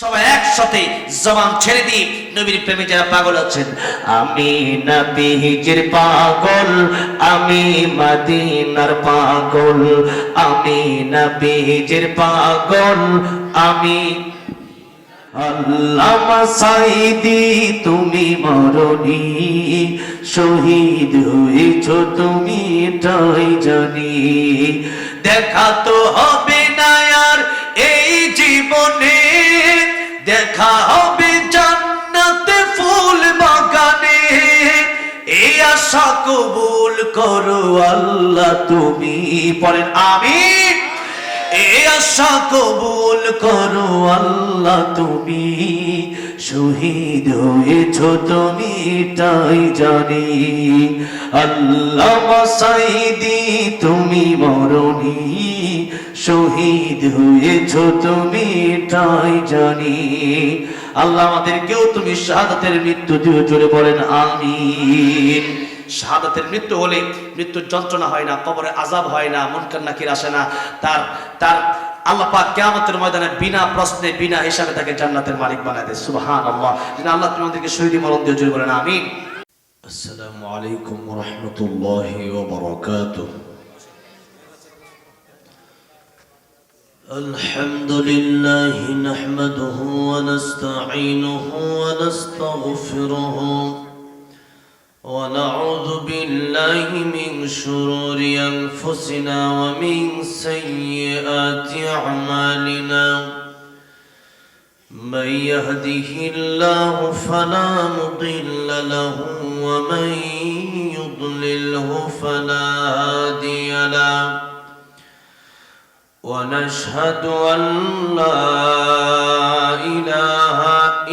সবাই একসাথে জবান ছেড়ে দিয়ে নবীর প্রেমে যারা পাগল আছেন, আমি নবীজির পাগল, আমি মদিনার পাগল, আমি নবীজির পাগল, আমি আল্লামা সাইদি তুমি মরণি, শহীদ হয়েছ তুমি এটাই জানি। দেখা তো হবে না আর এই জীবনে, দেখা হবে জান্নাতে ফুল বাগানে, এই আশা কবুল করো আল্লাহ তুমি। পড়েন আমিন। এই আশা কবুল করো আল্লাহ তুমি, শহীদ হয়েছ তুমি তাই জানি। আল্লামা সাইদি তুমি মরণি, শহীদ হয়েছ তুমি তাই জানি। আল্লাহ আমাদেরকেও তুমি শাহাদাতের মৃত্যু দিও, জোরে বলেন আমিন। শাহাদাতের মৃত্যু হলে মৃত্যুর যন্ত্রণা হয় না, কবরে আযাব হয় না, মুনকার নাকির আসে না, তার আল্লাহ পাক কিয়ামতের ময়দানে বিনা প্রশ্নে বিনা হিসাবে তাকে জান্নাতের মালিক বানায় দেয়। সুবহানাল্লাহ। আল্লাহ তুমি আমাদেরকে শহীদি মরণ দিও, জোরে বলেন আমিন। আসসালামু আলাইকুম ওয়া রাহমাতুল্লাহি ওয়া বারাকাতুহু। আলহামদুলিল্লাহি নাহমাদুহু ওয়া নাস্তাঈনুহু ওয়া নাস্তাগফিরুহু ونعوذ بالله من شرور أنفسنا ومن سيئات أعمالنا، من يهده الله فلا مضل له ومن يضلله فلا هادي له، ونشهد أن لا إله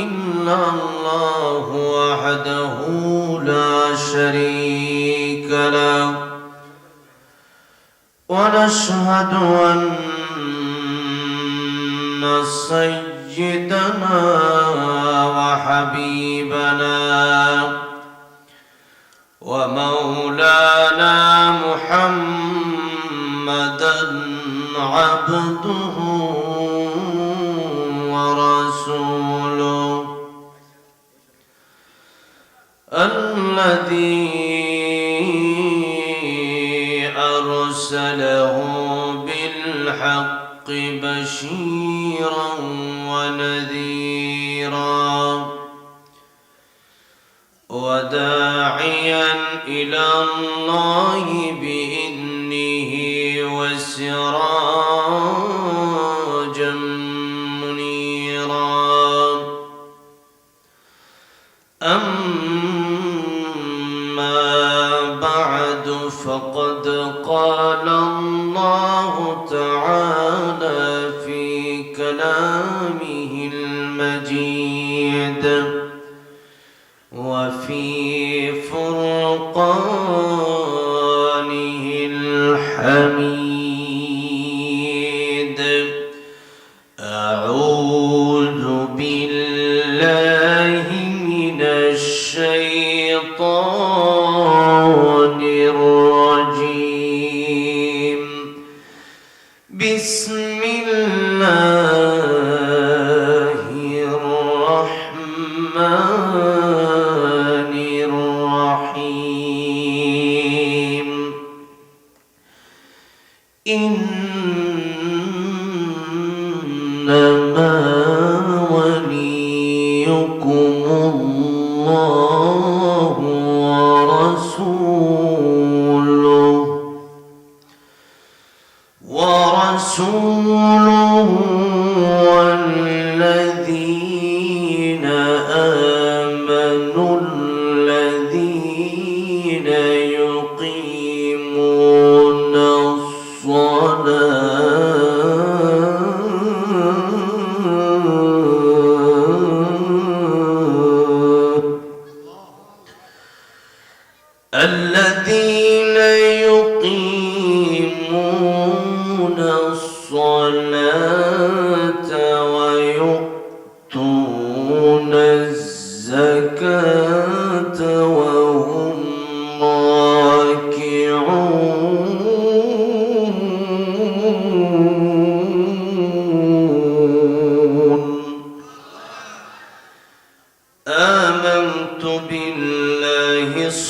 إلا الله وحده لا شريك له، ونشهد أن سيدنا وحبيبنا ومولانا محمدا عبده ورسوله الذي أرسله بالحق بشيرا ونذيرا وداعيا إلى الله بإذنه وسراجا منيرا. أما بعد فقد قال الله تعالى في كلامه المجيد وفي فرقانه الحميد. أعوذ بالله من الشيطان الرجيم. بسم الله الرحمن الرحيم.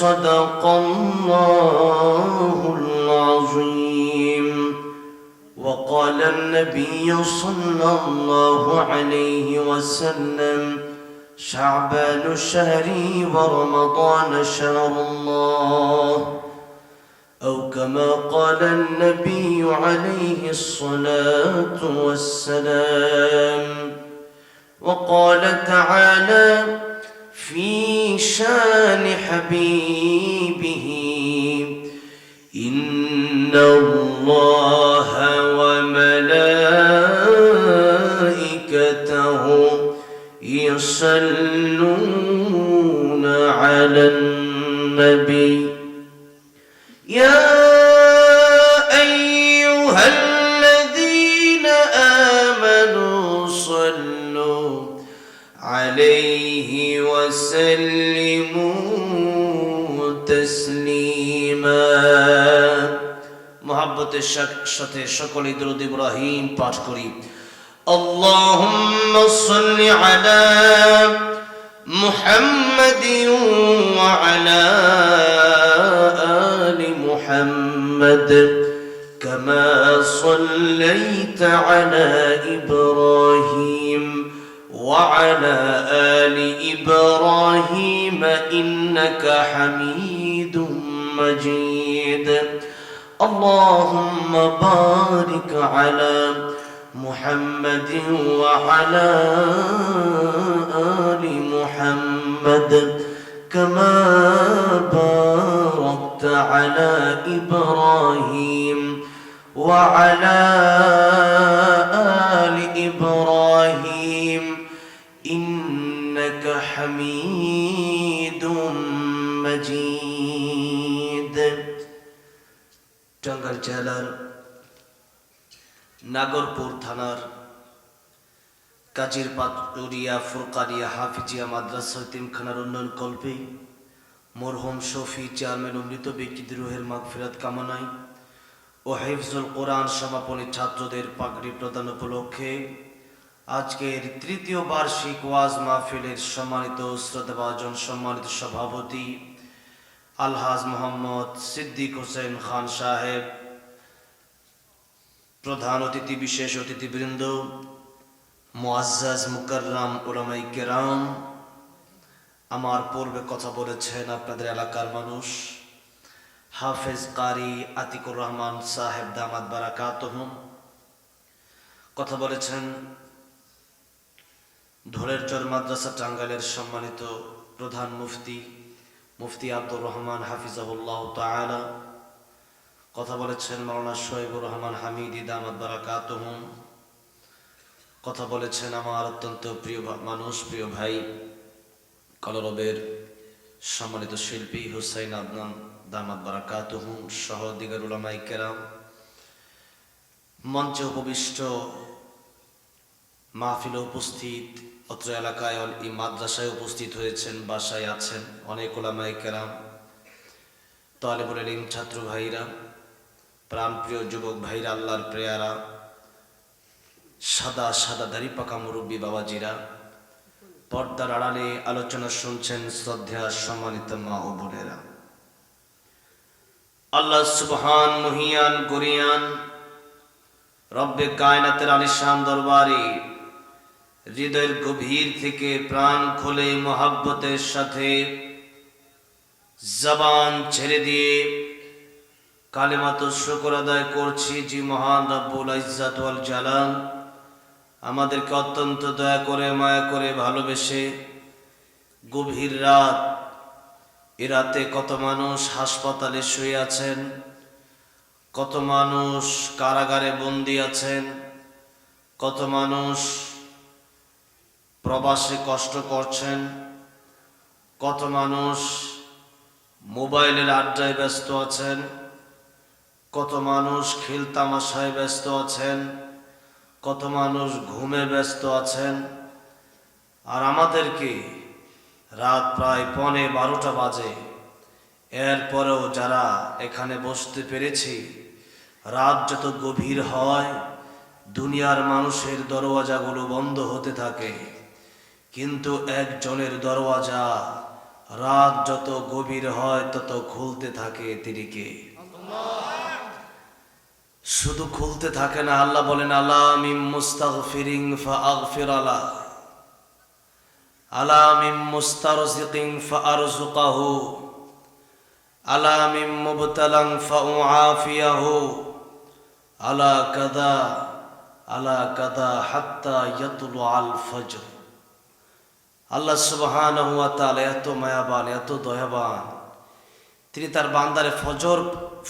صدق الله العظيم. وقال النبي صلى الله عليه وسلم: شعبان شهري ورمضان شهر الله، أو كما قال النبي عليه الصلاة والسلام. وقال تعالى في شان حبيبه: إن الله وملائكته يصلون على النبي يا أيها الذين آمنوا صلوا عليه وسلموا تسليما. محبতের সাথে সকলে দরুদ ইব্রাহিম পাঠ করি। اللهم صل على محمد وعلى آل محمد كما صليت على إبراهيم وعلى آل إبراهيم إنك حميد مجيد. اللهم بارك على محمد وعلى آل محمد كما باركت على إبراهيم وعلى آل إبراهيم إنك حميد مجيد. টাঙ্গাইল জেলার নাগরপুর থানার কাজীর পাতুরিয়া ফুরকানিয়া হাফিজিয়া মাদ্রাসা তিনখানার উন্নয়ন কল্পে মরহুম শফি চেয়ারম্যান ও মৃত ব্যক্তিদের রুহের মাগফিরাত কামনায় ও হিফজুল কোরআন সমাপনী ছাত্রদের পাগড়ি প্রদান উপলক্ষে আজকের তৃতীয় বার্ষিক ওয়াজ মাহফিলের সম্মানিত শ্রদ্ধাভাজন সম্মানিত সভাপতি আলহাজ মোহাম্মদ সিদ্দিক হোসেন খান সাহেব, প্রধান অতিথি বিশেষ অতিথিবৃন্দ, মুআজ্জাজ মুকাররাম উলামায়ে কেরাম, আমার পূর্বে কথা বলেছেন আপনাদের এলাকার মানুষ হাফেজ কারি আতিকুর রহমান সাহেব দামাত বারাকাতুহুম, কথা বলেছেন ধোলেরচর মাদ্রাসা টাঙ্গাইলের সম্মানিত প্রধান মুফতি আব্দুর রহমান হাফিজাহুল্লাহ তাআলা, কথা বলেছেন মাওলানা শোয়েবুর রহমান হামিদি দামাত বারাকাতুহুম, কথা বলেছেন আমার অত্যন্ত প্রিয় মানুষ, প্রিয় ভাই কলরবের সম্মানিত শিল্পী হুসাইন আদনান দামাত বারাকাতুহুম সহ দিগার উলামায়ে কেরাম, মঞ্চে উপবিষ্ট মাহফিলে উপস্থিত, অত্র এলাকায় এই মাদ্রাসায় উপস্থিত হয়েছেন, বাসায় আছেন অনেক উলামায়ে কেরাম, তালেবুল ইলম ছাত্র ভাইরা, প্রাণপ্রিয় যুবক ভাইরা, আল্লাহর প্রেয়ারা, সাদা সাদা দাড়ি পাকা মুরব্বী বাবাজিরা, পর্দার আড়ালে আলোচনা শুনছেন শ্রদ্ধা সম্মানিত মা ও বোনেরা। আল্লাহ সুবহান মহিয়ান গরিয়ান রব্বে কায়নাতের আলিশান দরবারে হৃদয়ের গভীর থেকে প্রাণ খুলে মোহাব্বতের সাথে জবান ছেড়ে দিয়ে কালেমাত শুকর আদায় করছি যে মহান রব্বুল ইজ্জত ওয়াল জালাল আমাদেরকে অত্যন্ত দয়া করে মায়া করে ভালোবেসে গভীর রাত, এ রাতে কত মানুষ হাসপাতালে শুয়ে আছেন, কত মানুষ কারাগারে বন্দী আছেন, কত মানুষ প্রবাসে কষ্ট করছেন, কত মানুষ মোবাইলের আড্ডায় ব্যস্ত আছেন, কত মানুষ খেল তামাশায় ব্যস্ত আছেন, কত মানুষ ঘুমে ব্যস্ত আছেন। আর আমাদেরকে রাত প্রায় 11:15 বাজে, এরপরেও যারা এখানে বসতে পেরেছি, রাত যত গভীর হয় দুনিয়ার মানুষের দরওয়াজাগুলো বন্ধ হতে থাকে, কিন্তু একজনের দরওয়াজা রাত যত গভীর হয় তত খুলতে থাকে তিনি কে? শুধু খুলতে থাকে না, আল্লাহ বলেন আলা মিন মুস্তাগফিরিন ফাআগফির আলা, আলা মিন মুস্তারজিকিন ফাআরযুকাহু, আলা মিন মুবতালান ফাউআফিয়াহু, আলা কাদা হাত্তা ইয়াতলু আল ফজর। আল্লাহ সুবহানাহু ওয়া তাআলা এত মায়াবান, এত দয়াবান, তিনি তার বান্দারে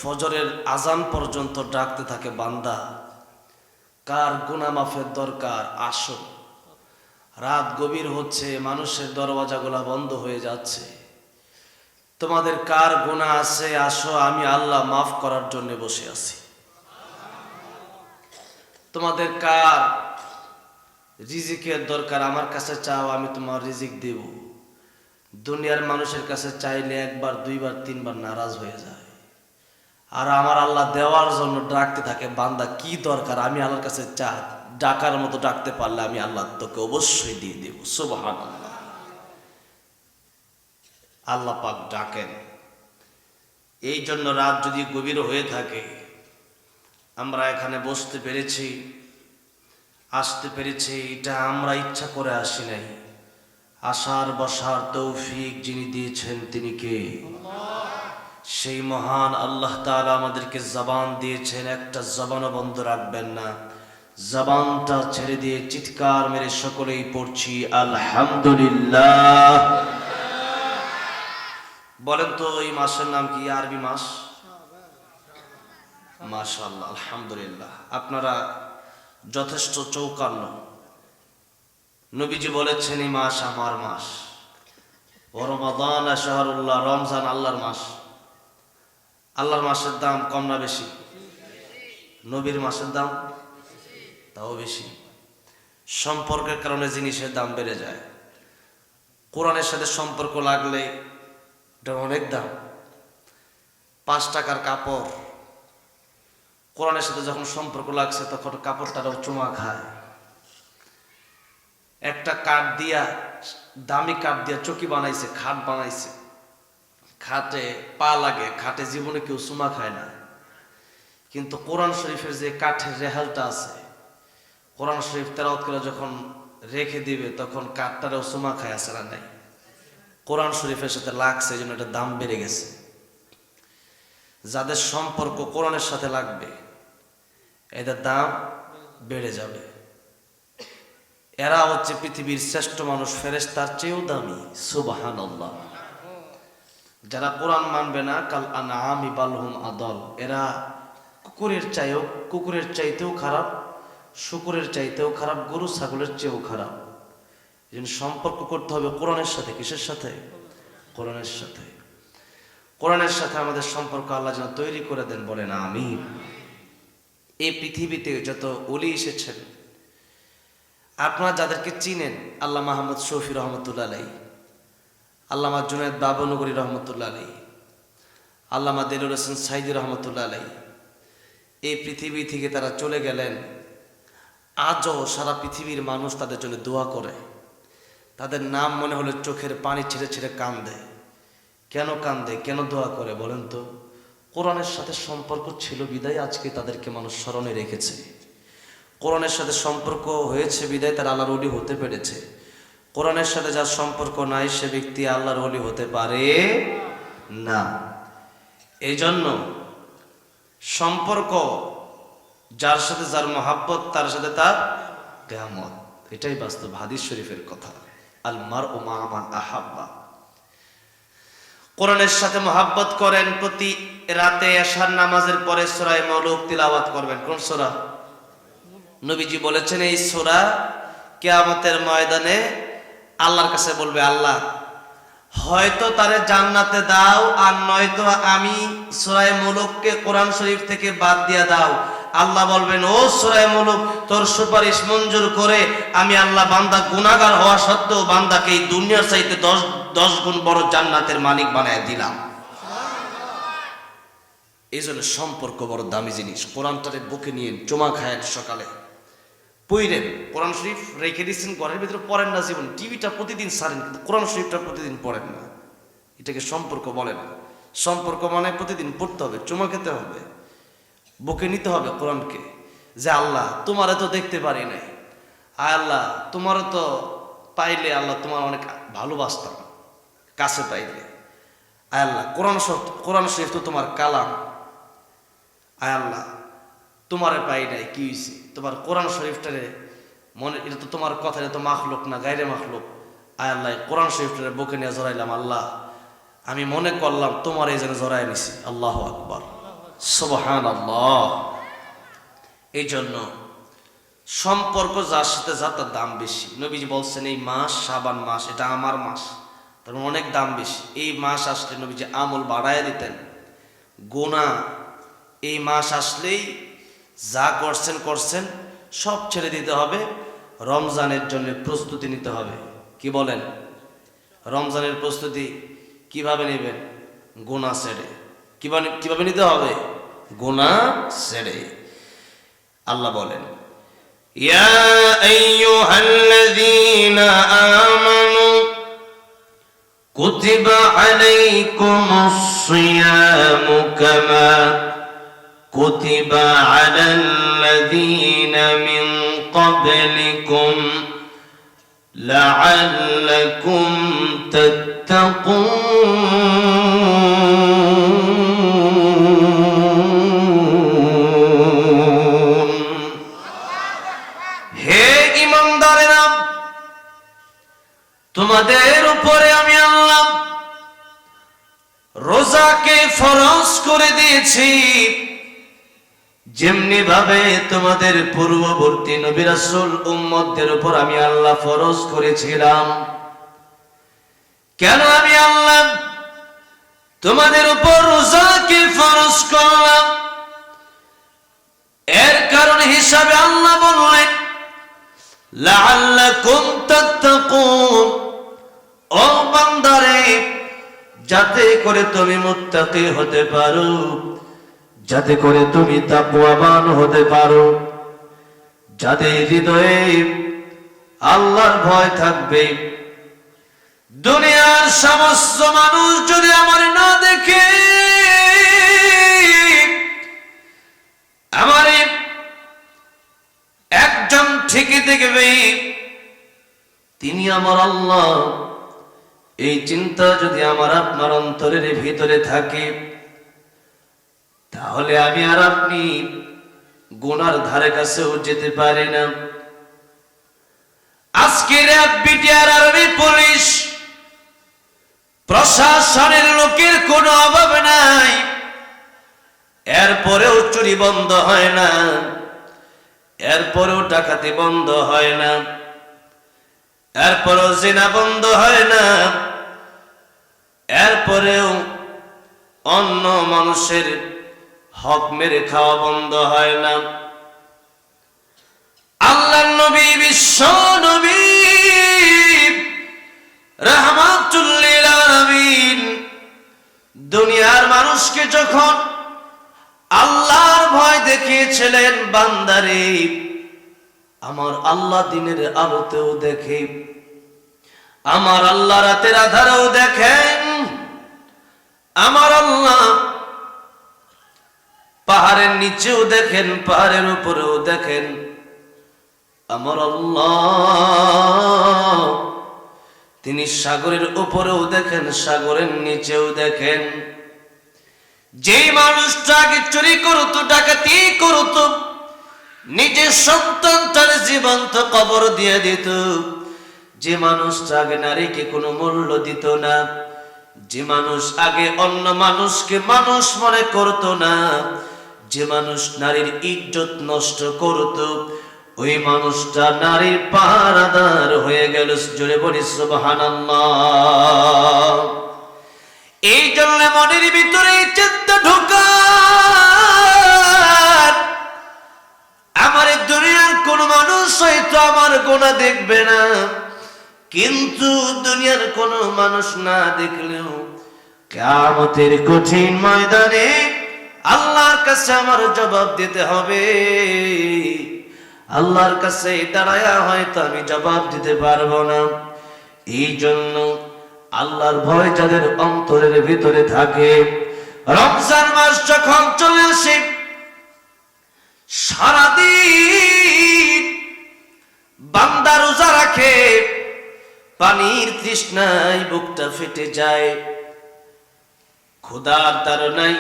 ফজরের আজান পর্যন্ত ডাকতে থাকে, বান্দা কার গুনাহ মাফের দরকার আসো। রাত গভীর হচ্ছে, মানুষের দরওয়াজাগুলো বন্ধ হয়ে যাচ্ছে, তোমাদের কার গুনাহ আছে আসো, আমি আল্লাহ মাফ করার জন্য বসে আছি। তোমাদের কার রিজিকের দরকার আমার কাছে চাও, আমি তোমার রিজিক দেব। দুনিয়ার মানুষের কাছে চাইলে একবার দুইবার তিনবার নারাজ হয়ে যায়, আর আমার আল্লাহ দেওয়ার জন্য ডাকতে থাকে, বান্দা কি দরকার আমি আল্লাহর কাছে চা, ডাকার মতো ডাকতে পারলে আমি আল্লাহ তোকে অবশ্যই দিয়ে দেব। সুবহানাল্লাহ। আল্লাহ পাক ডাকেন। এই জন্য রাত যদি গভীর হয়ে থাকে, আমরা এখানে বসতে পেরেছি, আসতে পেরেছি, এটা আমরা ইচ্ছা করে আসি নাই। আসার বসার তৌফিক যিনি দিয়েছেন তিনি কে? সেই মহান আল্লাহ তাআলা আমাদেরকে জবান দিয়েছেন, একটা জবানও বন্ধ রাখবেন না। জবানটা ছেড়ে দিয়ে চিৎকার মেরে সকলেই পড়ছি আলহামদুলিল্লাহ। বলেন তো এই মাসের নাম কি? আরবি মাস মাশাআল্লাহ, আলহামদুলিল্লাহ। আপনারা যথেষ্ট চৌকান্ন। নবীজি বলেছেন এই মাস আমার মাস। রমাদান শাহরুল্লাহ, রমজান আল্লাহর মাস। আল্লাহর মাসের দাম কম না বেশি? নবীর মাসের দাম তাও বেশি। সম্পর্কের কারণে জিনিসের দাম বেড়ে যায়। কোরআনের সাথে সম্পর্ক লাগলে এটা অনেক দাম। 5 টাকার কাপড় কোরআনের সাথে যখন সম্পর্ক লাগছে তখন কাপড়টাও চুমা খায়। একটা কাঠ দিয়া, দামি কাঠ দিয়া চকি বানাইছে, খাট বানাইছে, খাটে পা লাগে, খাটে জীবনে কেউ চুমা খায় না। কিন্তু কোরআন শরীফের যে কাঠের রেহালটা আছে, কোরআন শরীফ তেলাওয়াত করে যখন রেখে দিবে তখন কাঠটারও চুমা খায়, আছে না নাই? কোরআন শরীফের সাথে লাগছে, এই জন্য এটা দাম বেড়ে গেছে। যাদের সম্পর্ক কোরআনের সাথে লাগবে এদের দাম বেড়ে যাবে। এরা হচ্ছে পৃথিবীর শ্রেষ্ঠ মানুষ, ফেরেশতার চেয়েও দামি। সুবহানাল্লাহ। যারা কোরআন মানবে না, কাল আনআমি বাল হুম আদল, এরা কুকুরের চাইতেও খারাপ, শুকুরের চাইতেও খারাপ, গরু ছাগলের চেয়েও খারাপ। এই জন্য সম্পর্ক করতে হবে কোরআনের সাথে। কিসের সাথে? কোরআনের সাথে। কোরআনের সাথে আমাদের সম্পর্ক আল্লাহ যেন তৈরি করে দেন, বলেন আমিন। এই পৃথিবীতে যত ওলি এসেছেন, আপনারা যাদেরকে চিনেন, আল্লাহ মাহমুদ শফি রহমতুল্লাহ আলাইহি, আল্লামা জুনায়েদ বাবনগরী রহমতুল্লাহ আলাইহি, আল্লামা দেলুর হোসেন সাইদি রহমতুল্লাহ আলাইহি, এই পৃথিবী থেকে তারা চলে গেলেন। আজও সারা পৃথিবীর মানুষ তাদের জন্য দোয়া করে। তাদের নাম মনে হলে চোখের পানি ছেড়ে ছেড়ে কান্দে। কেন কান্দে, কেন দোয়া করে বলেন তো? কোরআনের সাথে সম্পর্ক ছিল বিদায় আজকে তাদেরকে মানুষ স্মরণে রেখেছে। কোরআনের সাথে সম্পর্ক হয়েছে বিদায় তারা আল্লাহর ওলি হতে পেরেছে। কোরআনের সাথে যার সম্পর্ক নাই সে ব্যক্তি আল্লাহর ওলি হতে পারে না। এই জন্য সম্পর্ক, যার সাথে যার মহাব্বত তার সাথে তার কিয়ামত, এটাই বাস্তব। হাদিস শরীফের কথা, আল মারউ মা মান আহাব্বা। কোরআনের সাথে মহাব্বত করেন। প্রতি রাতে এশার নামাজের পরে সূরা মুলক তিলাওয়াত করবেন। কোন সূরা? নবীজি বলেছেন এই সূরা কিয়ামতের ময়দানে আল্লাহর কাছে বলবে, আল্লাহ হয়তো তারে জান্নাতে দাও, আর নয়তো আমি সূরা মুলককে কোরআন শরীফ থেকে বাদ দিয়া দাও। আল্লাহ বলবেন, ও সূরা মুলক, তোর সুপারিশ মঞ্জুর করে আমি আল্লাহ বান্দা গুনাহগার হওয়া সত্ত্বেও বান্দাকে এই দুনিয়ার চাইতে 10 গুণ বড় জান্নাতের মালিক বানায় দিলাম। এই জন্য সম্পর্ক বড় দামি জিনিস। কোরআনটারে বুকে নিয়ে জমা খায়েন, সকালে পড়েন। কোরআন শরীফ রেখে দিচ্ছেন ঘরের ভিতরে, পড়েন না জীবন। টিভিটা প্রতিদিন সারেন, কিন্তু কোরআন শরীফটা প্রতিদিন পড়েন না। এটাকে সম্পর্ক বলে না। সম্পর্ক মানে প্রতিদিন পড়তে হবে, চুমা খেতে হবে, বুকে নিতে হবে কোরআনকে, যে আল্লাহ তোমারে তো দেখতে পারি নাই, আয় আল্লাহ তোমারও তো পাইলে আল্লাহ তোমার অনেক ভালোবাসতাম কাছে পাইলে, আয় আল্লাহ কোরআন শরীফ তো তোমার কালাম, আয় আল্লাহ তোমারে পাই নাই কি হয়েছে, তোমার কোরআন শরীফটারে মনে, এটা তো তোমার কথা, এটা তো মাখলুক না গায়রে মাখলুক, আয় আল্লাহ কোরআন শরীফটারে বুকে নিয়ে জড়াইলাম, আল্লাহ আমি মনে করলাম তোমার এই যেন জড়াই নিছি। আল্লাহু আকবার, সুবহানাল্লাহ। এই জন্য সম্পর্ক যার সাথে যার তার দাম বেশি। নবীজি বলছেন এই মাস শাবান মাস, এটা আমার মাস, তার অনেক দাম বেশি। এই মাস আসলে নবীজি আমল বাড়ায় দিতেন, গুনাহ এই মাস আসলেই যা করছেন সব ছেড়ে দিতে হবে, রমজানের জন্য প্রস্তুতি নিতে হবে। কি বলেন? রমজানের প্রস্তুতি কিভাবে নেবেন? গুনাহ ছেড়ে। কিভাবে নিতে হবে? গুনাহ ছেড়ে। আল্লাহ বলেন, ইয়া আইয়ুহাল্লাযীনা আমানু কুতিবা আলাইকুমুস সিয়ামু কামা কুতিবা আলাল্লাযীনা মিন ক্বাবলিকুম লাআল্লাকুম তাত্তাকুন। হে ঈমানদারেরা, তোমাদের উপরে আমি আল্লাহ রোজাকে ফরজ করে দিয়েছি, যেমনি ভাবে তোমাদের পূর্ববর্তী নবী রাসূল উম্মতদের উপর আমি আল্লাহ ফরজ করেছিলাম। কেন আমি আল্লাহ তোমাদের উপর রোজাকে ফরজ করলাম? এর কারণ হিসাবে আল্লাহ বললেন, লাআল্লাকুম তাত্তাকুন, ও বান্দারে, যাতে করে তুমি মুত্তাকি হতে পারো, যাতে করে তুমি তাকওয়াবান হতে পারো, যাদের হৃদয়ে আল্লাহর ভয় থাকবে। দুনিয়ার সমস্ত মানুষ যদি আমার না দেখে, আমার একজন ঠিকই দেখবে তিনি আমার আল্লাহ। এই চিন্তা যদি আমার আপনার অন্তরের ভিতরে থাকে, তাহলে আমি আর আপনি গুনার ধারে কাছেও যেতে পারি না। আজকের বিটিআর আর্মি পুলিশ প্রশাসনের লোকের কোনো অভাব নাই, এরপরেও চুরি বন্ধ হয় না, এরপরেও ডাকাতি বন্ধ হয় না, এরপরেও জিনা বন্ধ হয় না, এরপরেও অন্য মানুষের হক মেরে খাওয়া বন্ধ হয় না। আল্লাহর নবী, বিশ্ব নবী রাহমাতুল লিল আলামিন দুনিয়ার মানুষকে যখন আল্লাহর ভয় দেখিয়েছিলেন, বান্দারে আমার আল্লাহ দিনের আলোতেও দেখে, আমার আল্লাহ রাতের আধারেও দেখেন, আমার আল্লাহ পাহাড়ের নিচেও দেখেন, পাহাড়ের উপরেও দেখেন, আমার আল্লাহ তিনি সাগরের উপরেও দেখেন, সাগরের নিচেও দেখেন। যে মানুষটা আগে চুরি করত, ডাকাতি করত, নিজের সন্তানটার জীবন্ত কবর দিয়ে দিত, যে মানুষটা আগে নারীকে কোনো মূল্য দিত না, যে মানুষ আগে অন্য মানুষকে মানুষ মনে করত না, যে মানুষ নারীর ইজ্জত নষ্ট করত, ওই মানুষটা নারীর পাহারাদার হয়ে গেল। জোরে বলি সুবহানাল্লাহ। এই জন্য মনের ভিতরে চিন্তা ঢোকার, আমার দুনিয়ার কোন মানুষ হয়তো আমার গুনাহ দেখবে না, কিন্তু দুনিয়ার কোন মানুষ না দেখলেও কিয়ামতের কঠিন ময়দানে আল্লাহর কাছে আমার জবাব দিতে হবে। আল্লাহর কাছে দাঁড়ায়া হয়তো আমি জবাব দিতে পারবো না। এই জন্য আল্লাহর ভয় যাদের অন্তরের ভিতরে থাকে, রমজান মাস যখন চলে আসে, সারাদিন বান্দা রোজা রাখে, পানির তৃষ্ণায় বুকটা ফেটে যায়, ক্ষুধার তাড়নায়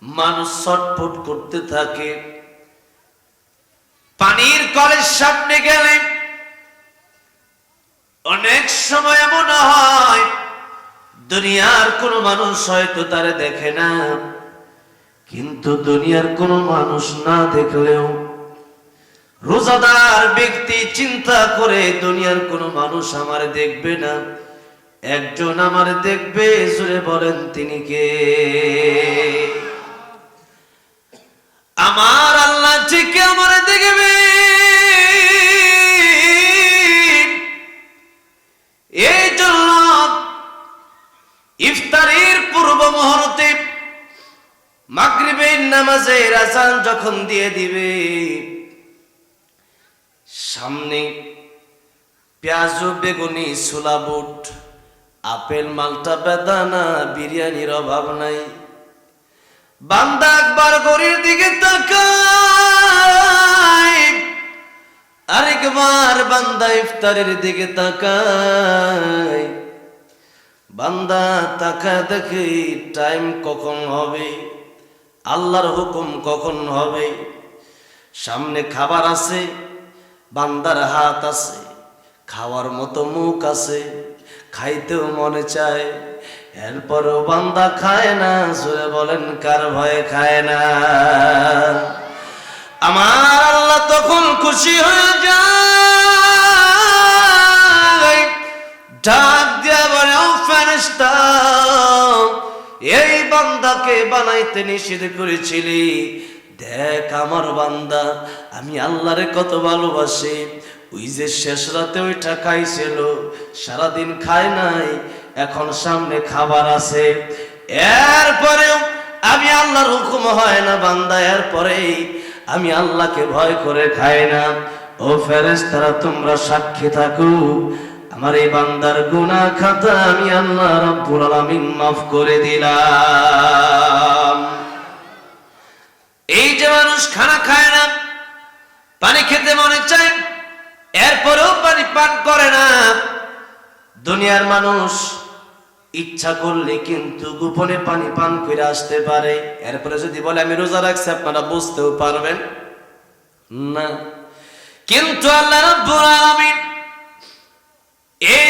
মানুষ ছটফট করতে থাকে। পানির কলের সামনে গেলে অনেক সময় এমন হয় দুনিয়ার কোনো মানুষ হয়তো তারে দেখে না, কিন্তু দুনিয়ার কোনো মানুষ না দেখলেও রোজাদার ব্যক্তি চিন্তা করে দুনিয়ার কোনো মানুষ আমার দেখবে না, একজন আমার দেখবে। জোরে বলেন তিনি কে? আমার আল্লাহ ঠিক আমার দেখবে। এই জন্য ইফতারির পূর্ব মুহূর্তে মাগরিবের নামাজের আযান যখন দিয়ে দিবে, সামনে পেঁয়াজ বেগুনি ছোলা বুট আপেল মালটা বেদানা বিরিয়ানির অভাব নাই। বান্দা একবার ঘড়ির দিকে তাকায়, আরেকবার বান্দা ইফতারের দিকে তাকায়। বান্দা তাকায় দেখে টাইম কখন হবে, আল্লাহর হুকুম কখন হবে। সামনে খাবার আছে, বান্দার হাত আছে, খাওয়ার মতো মুখ আছে, খাইতেও মনে চায়, এরপরও বান্দা খায় না। জোরে বলেন কার ভয়ে খায় না? আমার আল্লাহ তখন খুশি হয়ে যায়, ডাক দিয়া বলে, ও ফেরেশতা, এই বান্দাকে বানাইতে নিষেধ করেছিলি, দেখ আমার বান্দা আমি আল্লাহরে কত ভালোবাসি। ওই যে শেষ রাতে ওইটা খাইছিল, সারাদিন খায় নাই, এখন সামনে খাবার আছে, এরপরেও আমি আল্লাহর হুকুম হয় না বান্দা, এরপরে আমি আল্লাহকে ভয় করে খাই না। ও ফেরেশতারা তোমরা সাক্ষী থাকো, আমার এই বান্দার গুনাহ খাতা আমি আল্লাহ রাব্বুল আলামিন মাফ করে দিলাম। এই যে মানুষ খানা খায় না, পানি খেতে মনে চায়, এরপরেও পানি পান করে না। দুনিয়ার মানুষ ইচ্ছা করলে কিন্তু গোপনে পানি পান করে আসতে পারে, এরপরে যদি বলে আমি রোজা রাখছি, আপনারা বুঝতেও পারবেন না। কিন্তু আল্লাহ রাব্বুল আলামিন এই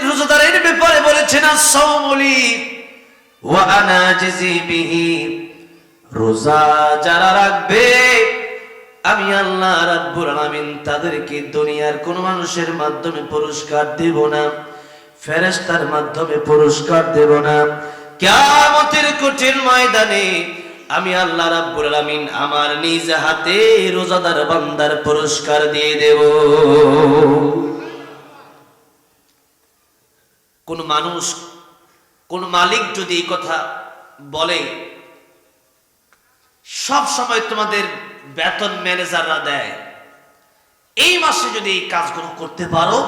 রোজাদারের ব্যাপারে বলেছেন, আস-সাওমুলি ওয়া আনা আজজি বিহি, রোজা যারা রাখবে আমি আল্লাহ রাব্বুল আলামিন তাদেরকে দুনিয়ার কোন মানুষের মাধ্যমে পুরস্কার দেব না, ফেরেশতার মাধ্যমে পুরস্কার দেব না। কিয়ামতের কঠিন ময়দানে আমি আল্লাহ রাব্বুল আলামিন আমার নিজ হাতে রোজাদার বান্দার পুরস্কার দিয়ে দেব। কোন মানুষ, কোন মালিক যদি এই কথা বলে, সব সময় তোমাদের বেতন ম্যানেজাররা দেয়, এই মাসে যদি এই কাজগুলো করতে পারো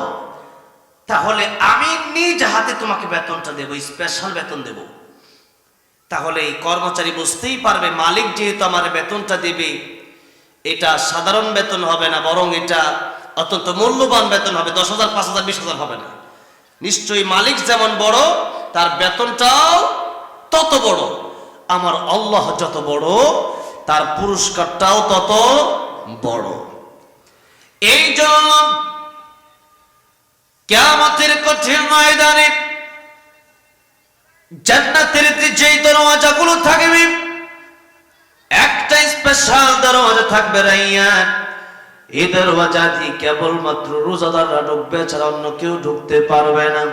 তাহলে আমি নিজ হাতে তোমাকে বেতনটা দেব, স্পেশাল বেতন দেব। তাহলে এই কর্মচারী বুঝতেই পারবে মালিক যেহেতু আমার বেতনটা দেবে, এটা সাধারণ বেতন হবে না, বরং এটা অত্যন্ত মূল্যবান বেতন হবে, 10,000, 5,000, 20,000 হবে না। নিশ্চয়ই মালিক যেমন বড়, তার বেতনটাও তত বড়। আমার আল্লাহ যত বড়, তার পুরস্কারটাও তত বড়। এই জন্য কিয়ামতের কঠিন ময়দানে জান্নাতের যে দরওয়াজাগুলো থাকবে, একটা স্পেশাল দরওয়াজা থাকবে রাইয়ান। এই দরওয়াজা দিয়ে কেবলমাত্র রোজাদাররা ঢুকবে, ছাড়া অন্য কেউ ঢুকতে পারবে না।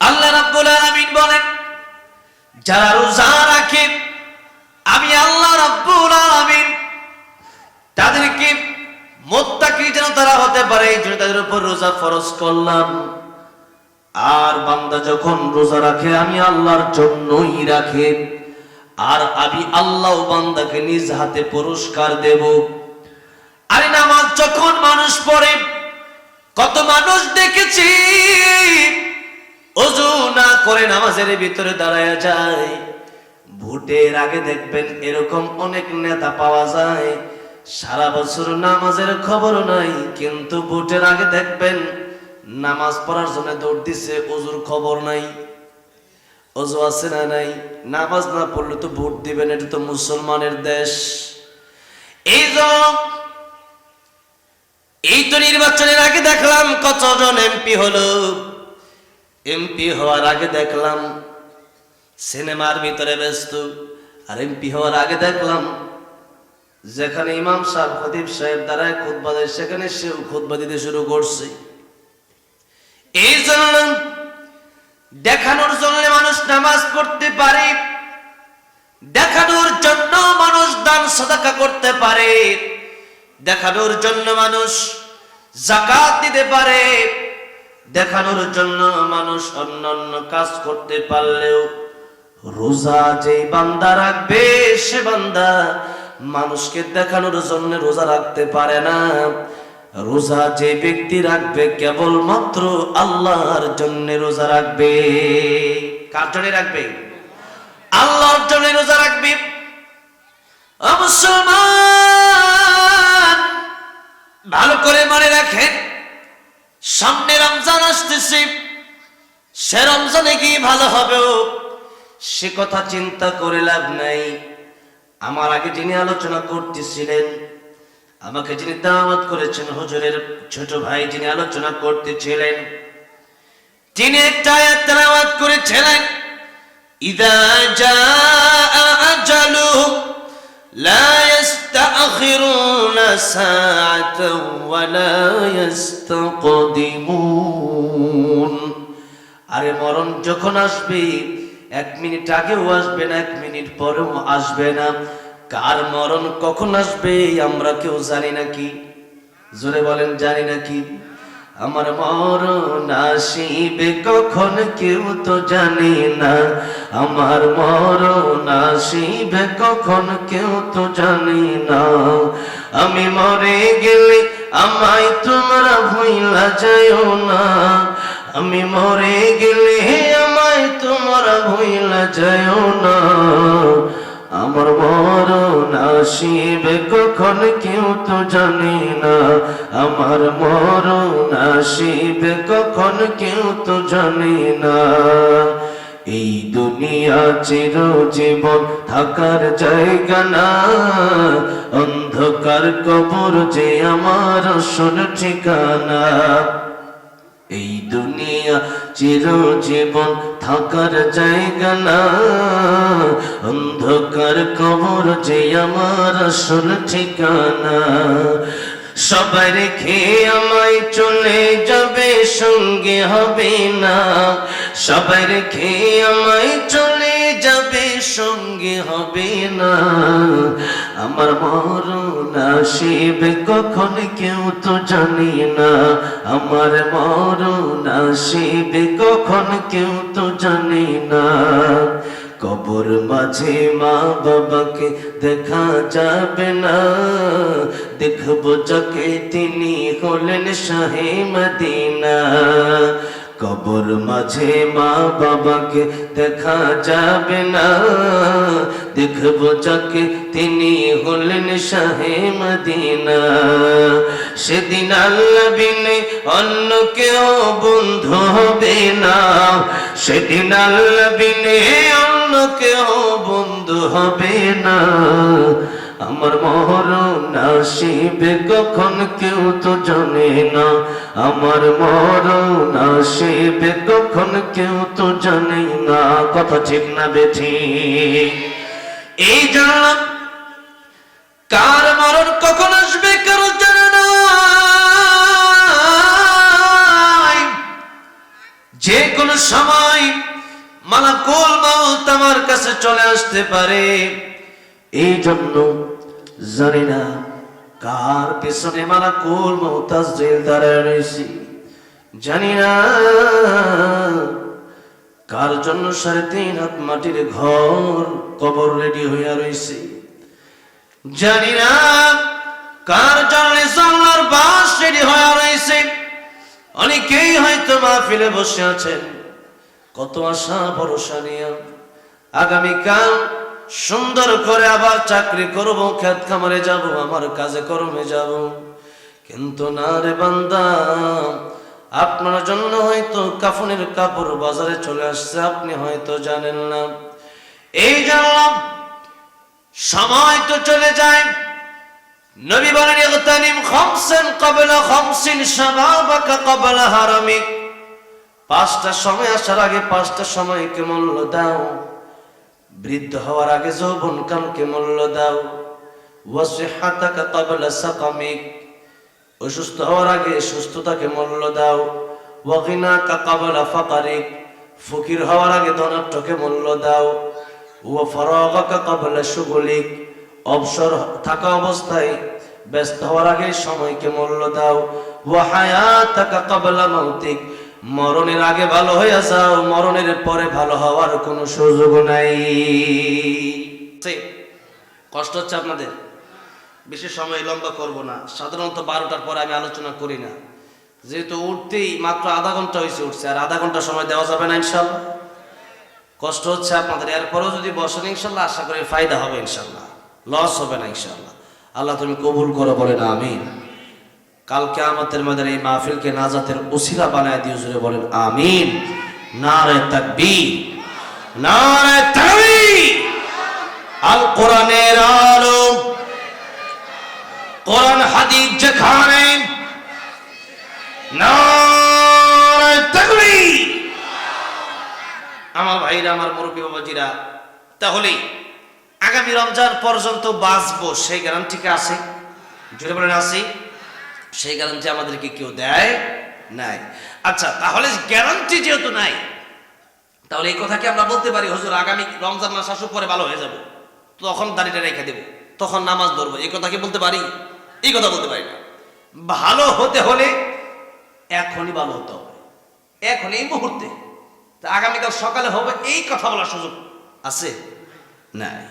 আল্লাহ রাব্বুল আলামিন বলেন, যারা রোজা রাখে আমি আল্লাহ রাব্বুল আলামিন তাদেরকে মুত্তাকি যেন তারা হতে পারে, এই জন্য তাদের উপর রোজা ফরজ করলাম। আর বান্দা যখন রোজা রাখে আমি আল্লাহর জন্যই রাখে, আর আমি আল্লাহ বান্দাকে নিজ হাতে পুরস্কার দেব। আর নামাজ যখন মানুষ পড়ে কত মানুষ দেখেছি ওযু না করে নামাজের ভিতরে দাঁড়ায়া যায়। ভোটের আগে দেখবেন এরকম অনেক নেতা পাওয়া যায়, সারা বছর নামাজের খবর নাই, কিন্তু ভোটের আগে দেখবেন নামাজ পড়ার জন্য দৌড় দিছে, ওযুর খবর নাই। ওযু আছে না নাই? নামাজ না পড়লে তো ভোট দিবেন, এটা তো মুসলমানের দেশ। এই তো নির্বাচনের আগে দেখলাম কতজন এমপি হলো। এমপি হওয়ার আগে দেখলাম সিনেমার ভিতরে ব্যস্ত, আর এমপি হওয়ার আগে দেখলাম যেখানে ইমাম সাহেব খতিব সাহেব দ্বারায় খুতবা দেয় সেখানে সেও খুতবা দিতে শুরু করছে। এই জন্য দেখানোর জন্য মানুষ নামাজ পড়তে পারে, দেখানোর জন্য মানুষ দান সাদাকা করতে পারে, দেখানোর জন্য মানুষ যাকাত দিতে পারে, দেখানোর জন্য মানুষ অন্যান্য কাজ করতে পারলেও রোজা যে বান্দা রাখবে সে বান্দা মানুষকে দেখানোর জন্য রোজা রাখতে পারে না। রোজা যে ব্যক্তি রাখবে কেবলমাত্র আল্লাহর জন্য রোজা রাখবে। কার জন্য রাখবে? আল্লাহর জন্য রোজা রাখবে। মুসলমান ভালো করে মনে রাখেন, সামনে রমজান আসতেছে, সে রমজানে কি ভালো হবে সে কথা চিন্তা করে লাভ নাই। আমার আগে যিনি আলোচনা করতেছিলেন, আমাকে যিনি দাওয়াত করেছেন, হুজুরের ছোট ভাই যিনি আলোচনা করতেছিলেন, তিনি একটা আয়াত তেলাওয়াত করেছিলেন, ইযা জাআ আজালুহুম লা ইস্তাখিরুনা সাআতান ওয়া লা ইস্তাকদিমুন। আরে মরণ যখন আসবে 1 মিনিট আগেও আসবে না, 1 মিনিট পরেও আসবে না। কার মরণ কখন আসবে আমরা কেউ জানি নাকি? জোরে বলেন, জানি নাকি? আমার মরণ আসিবে কখন কেউ তো জানি না, আমার মরণ আসিবে কখন কেউ তো জানি না। আমি মরে গেলে আমায় তোমরা ভুইলা যাইও না, আমি মরে গেলে আমায় তোমরা ভুইলা যাইও না। আমার মরণ আসিবে কখন কেউ তো জানি না, আমার মরণ আসিবে কখন কেউ তো জানি না। এই দুনিয়া চিরজীবন থাকার জায়গা না, অন্ধকার কবর যে আমার আসল ঠিকানা। এই দুনিয়া চিরজীবন থাকার জায়গা না, অন্ধকার কবর যে আমার আসল ঠিকানা। সবাই রেখে আমায় চলে যাবে, সঙ্গে হবে না, সবাই রেখে আমায় চলে যাবে, সঙ্গে হবে না। আমার মরণ আসিবে কখন কেউ তো জানি না, আমার মরণ আসিবে কখন কেউ তো জানি না। কবর মাঝে মা বাবাকে দেখা যাবে না, দেখব যাকে তিনি হলেন শাহে মদিনা। কবর মাঝে মা বাবাকে দেখা যাবে না, দেখব যাকে তিনি হলেন শাহে মদিনা। সেদিন আল্লাহ বিনে অন্য কেউ বন্ধু হবে না, সেদিন আল্লাহ বিনে অন্য কেউ বন্ধু হবে না। আমার মরণ আসিবে কখন কেউ তো জানে না, আমার মরণ আসিবে কখন কেউ তো জানে না। কথা ঠিক না বেঠিক? এই জন্য কার মরণ কখন আসবে কারো জানে না। যে কোনো সময় মালাকুল মউত আমার কাছে চলে আসতে পারে। এই জন্য জানি না কার পেছনে মালাকুল মউত আজরাইল দাঁড়ায় রয়েছে, জানি না কার জন্য 3.5 হাত মাটির ঘর কবর রেডি হইয়া রয়েছে, জানি না কার জন্য জানলার বাস রেডি হইয়া রয়েছে, অনেকেই হয়তো মাহফিলে বসে আছেন কত আশা ভরসা নিয়ে, আগামীকাল সুন্দর করে আবার চাকরি করব, খেত খামারে যাব, আমার কাজে কর্মে যাব। কিন্তু না রে বান্দা, আপনার জন্য হয়তো কাফনের কাপড় বাজারে চলে আসছে, আপনি হয়তো জানেন না। এই জানলাম সময় তো চলে যায়। নবী বলেন ইগতানিম খামসান ক্বাবলা খামসিন শাবাবাকা ক্বাবলা হারামিক। পাঁচটা সময় আসার আগে পাঁচটা সময়কে মূল্য দাও, বৃদ্ধ হওয়ার আগে যৌবনকালকে মূল্য দাও। ওয়াসিহাতাকা ক্বাবলা সাকামিক, অসুস্থ হওয়ার আগে সুস্থতাকে মূল্য দাও। ওয়াগিনাকা ক্বাবলা ফাকারিক, ফকির হওয়ার আগে ধনাঢ্যকে মূল্য দাও। ওয়া ফারাগাকা ক্বাবলা শুগলিক, অবসর থাকা অবস্থায় ব্যস্ত হওয়ার আগে সময়কে মূল্য দাও। ওয়া হায়াতাকা ক্বাবলা মাউতিক, মরণের আগে ভালো হয়ে যাও, মরণের পরে ভালো হওয়ার কোনো সুযোগ নাই। কষ্ট হচ্ছে আপনাদের? বেশি সময় লম্বা করব না, সাধারণত 12টার পরে আমি আলোচনা করি না, যেহেতু উঠতেই মাত্র আধা ঘন্টা হয়েছে, উঠছে আর আধা ঘন্টা সময় দেওয়া যাবে না ইনশাল্লাহ। কষ্ট হচ্ছে আপনাদের, এরপরেও যদি বসেন ইনশাল্লাহ আশা করি ফায়দা হবে, ইনশাল্লাহ লস হবে না ইনশাল্লাহ। আল্লাহ তুমি কবুল করো, বলেন আমিন। কালকে আমাদের মধ্যে এই মাহফিলকে নাজাতের উসিলা বানায় দিয়ে জুড়ে বলেন আমিন। নারে তাকবীর, নারে তাকবীর। আল কোরআনের আলো, কোরআন হাদিস যেখানে, নারে তাকবীর। আমার ভাইরা, আমার মুরব্বী বাবাজিরা, তাহলে আগামী রমজান পর্যন্ত বাঁচবো সেই গ্যারান্টি কি আছে? জুড়ে বলেন আছে? সেই গ্যারান্টি আমাদেরকে কেউ দেয় নাই। আচ্ছা, তাহলে গ্যারান্টি যেহেতু নাই, তাহলে এই কথা কি আমরা বলতে পারি হুজুর আগামী রমজান মাস আসুক পরে ভালো হয়ে যাব, তখন দাড়িটা রেখে দেব, তখন নামাজ ধরবো, এই কথা কি বলতে পারি? এই কথা বলতে পারি না। ভালো হতে হলে এখনই ভালো হতে হবে, এখন এই মুহূর্তে। তা আগামীকাল সকালে হবে এই কথা বলার সুযোগ আছে? নাই।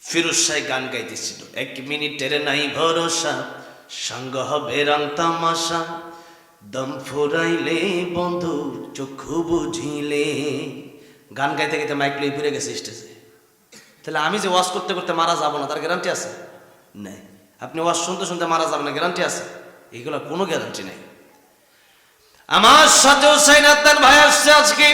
ফিরোজ শাহ গান গাইতেছিল, 1 মিনিটের নাই ভরসা, সঙ্গ হবে রং তামাশা, দম ফুরাইলে বন্ধু চক্ষু বুঝিলে। গান গাইতে গাইতে মাইক লই ফিরে গেছে স্টেজে। তাহলে আমি যে ওয়াজ করতে করতে মারা যাবো না, তার গ্যারান্টি আছে? নাই। আপনি ওয়াজ শুনতে শুনতে মারা যাবেন না, গ্যারান্টি আছে? এগুলো কোনো গ্যারান্টি নেই। আমার সাথে হুসাইন আদনান ভাই আসছে আজকে,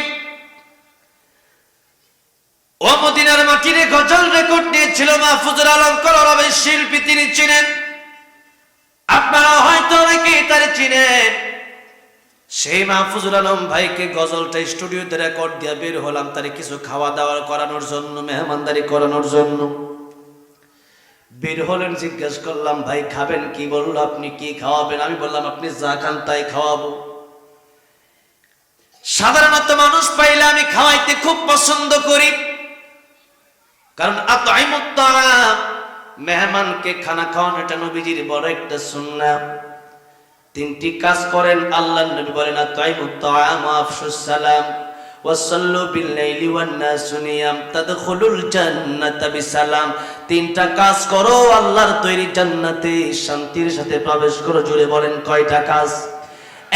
ও মদিনার মাটিরে গজল রেকর্ড নিয়েছিল মাহফুজুর আলম কলরবের শিল্পী, তিনি চিনেন, আপনারা হয়তো অনেকেই তারে চিনেন। সেই মাহফুজুর আলম ভাইকে গজলটা স্টুডিওতে রেকর্ড দিয়ে বের হলাম তারে কিছু খাওয়া দাওয়া করানোর জন্য, মেহমানদারি করানোর জন্য। বের হলেন, জিজ্ঞেস করলাম ভাই খাবেন কি? বললো আপনি কি খাওয়াবেন? আমি বললাম আপনি যা খান তাই খাওয়াবো। সাধারণত মানুষ পাইলে আমি খাওয়াইতে খুব পছন্দ করি, কারণ আত'ইমুত তা'আম, মেহমানকে খানা খাওয়ানো এটা নবীজির বড় একটা সুন্নাহ। 3টি কাজ করেন আল্লাহর নবী বলেন, আত'ইমুত তা'আম ওয়া আফশুস সালাম ওয়া সাল্লু বিল লাইলি ওয়ান নাসু নিয়াম তাদখুলুল জান্নাতা বিসালাম। 3টা কাজ করো, আল্লাহর তৈরি জান্নাতে শান্তির সাথে প্রবেশ করো। জুড়ে বলেন কয়টা কাজ?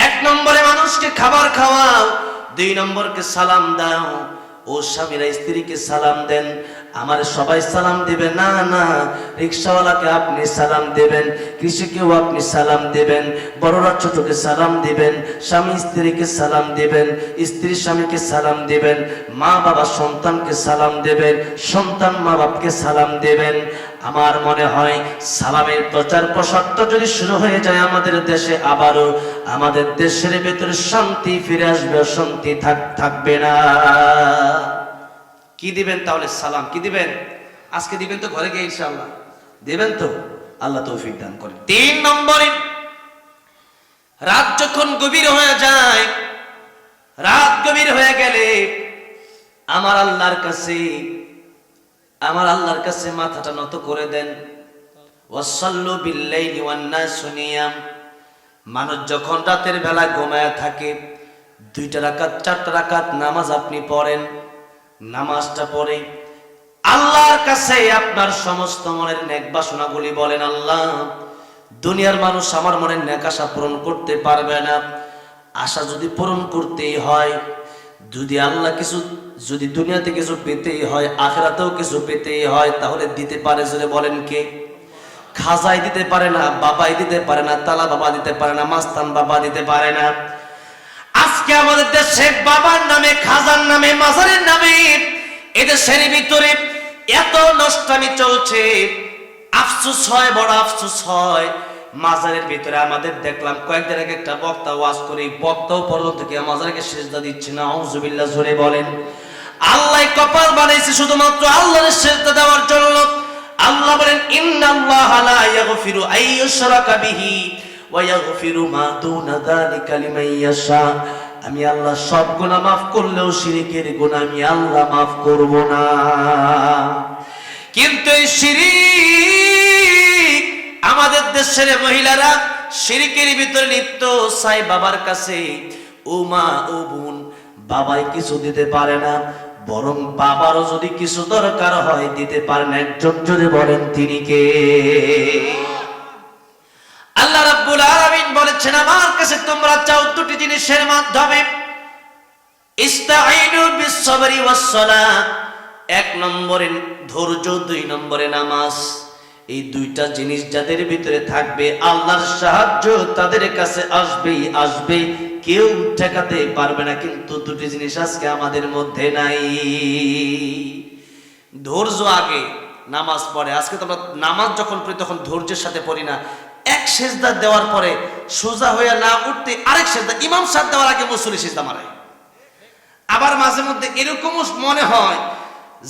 1 নম্বরে মানুষকে খাবার খাওয়াও, 2 নম্বরকে সালাম দাও। ও স্বামীরা স্ত্রীকে সালাম দেন। আমার সবাই সালাম দিবেন না, না, রিকশাওয়ালাকে আপনি সালাম দেবেন, কৃষিকেও আপনি সালাম দেবেন, বড়রা ছোটকে সালাম দিবেন, স্বামী স্ত্রীকে সালাম দিবেন, স্ত্রী স্বামীকে সালাম দিবেন, মা বাবা সন্তানকে সালাম দেবেন, সন্তান মা বাপকে সালাম দেবেন। আমার মনে হয় সালামের প্রচার প্রসারটা যদি শুরু হয়ে যায় আমাদের দেশে, আবারও আমাদের দেশের ভেতরে শান্তি ফিরে আসবে, শান্তি থাকবে না। কি দিবেন তাহলে? সালাম কি দিবেন? আজকে দিবেন তো ঘরে গিয়ে ইনশাআল্লাহ দিবেন তো, আল্লাহ তৌফিক দান করেন। 3 নম্বরে, রাত যখন গভীর হয়ে যায়, রাত গভীর হয়ে গেলে আমার আল্লাহর কাছে মাথাটা নত করে দেন। ওয়াসাল্লু বিল লাইলি ওয়ান নাসু নিয়াম। মানুষ যখন রাতের বেলা ঘুমায় থাকে, 2টা রাকাত 4টা রাকাত নামাজ আপনি পড়েন। নামাজটা পড়ে আল্লাহর কাছে আপনার সমস্ত মনের নেক বাসনাগুলি বলেন, আল্লাহ দুনিয়ার মানুষ আমার মনের নেক আশা পূরণ করতে পারবে না, আশা যদি পূরণ করতেই হয়, যদি আল্লাহ কিছু, যদি দুনিয়াতে কিছু পেতেই হয়, আখিরাতেও কিছু পেতেই হয়, তাহলে দিতে পারে জোরে বলেন কে? খাজাই দিতে পারে না, বাবাই দিতে পারে না, তালা বাবা দিতে পারে না, মাস্তান বাবা দিতে পারে না। আজকে আমাদের দেশে বাবার নামে, খাজার নামে, মাজারের নামে এদেশের ভিতরে এত নষ্টামি চলছে। আফসোস হয়, বড় আফসোস হয়। মাজারের ভিতরে আমাদের দেখলাম কয়েকদিন আগে একটা বক্তা ওয়াজ করে, বক্তাও পর্যন্ত কি মাজারকে সিজদা দিচ্ছে না। আউযুবিল্লাহ জোরে বলেন। আল্লাহ কপাল বানাইছে শুধুমাত্র আল্লাহর সিজদা দেওয়ার জন্য। আল্লাহ বলেন ইন্নাল্লাহা লা ইয়াগফিরু আইয়ুশরাকা বিহি ওয়া ইয়াগফিরু মা দুনা যালিকা লিমান ইয়াশা। আমি আল্লাহ সব গুনাহ মাফ করলেও শিরকের গুনাহ আমি আল্লাহ মাফ করব না। কিন্তু এই শিরক, আমাদের দেশের মহিলারা শিরকের ভিতরে লিপ্ত। সাই বাবার কাছে, ও মা ও বোন, বাবাই কিছু দিতে পারে না, বরং বাবারও যদি কিছু দরকার হয় দিতে পারেন একজন, যদি বলেন তিনি কে? আল্লাহ রাব্বুল আলামিন বলেছেন আমার কাছে তোমরা চাও দুটি জিনিসের মাধ্যমে, ইস্তাঈনু বিস-সাবরি ওয়াস-সালাহ। এক নম্বরে ধৈর্য, দুই নম্বরে নামাজ। এই দুইটা জিনিস যাদের ভিতরে থাকবে আল্লাহর সাহায্য তাদের কাছে আসবেই আসবে, কেউ ঠেকাতে পারবে না। কিন্তু দুটি জিনিস আজকে আমাদের মধ্যে নাই। ধৈর্য আগে, নামাজ পড়ে। আজকে তোমরা নামাজ যখন পড়ি তখন ধৈর্যের সাথে পড়ি না। এক সেজদা দেওয়ার পরে সোজা হয়ে না উঠতে আরেক সেজদা, ইমাম সাহেব দেওয়ার আগে মুসল্লি সেজদা মারে। আবার মাঝে মধ্যে এরকমও মনে হয়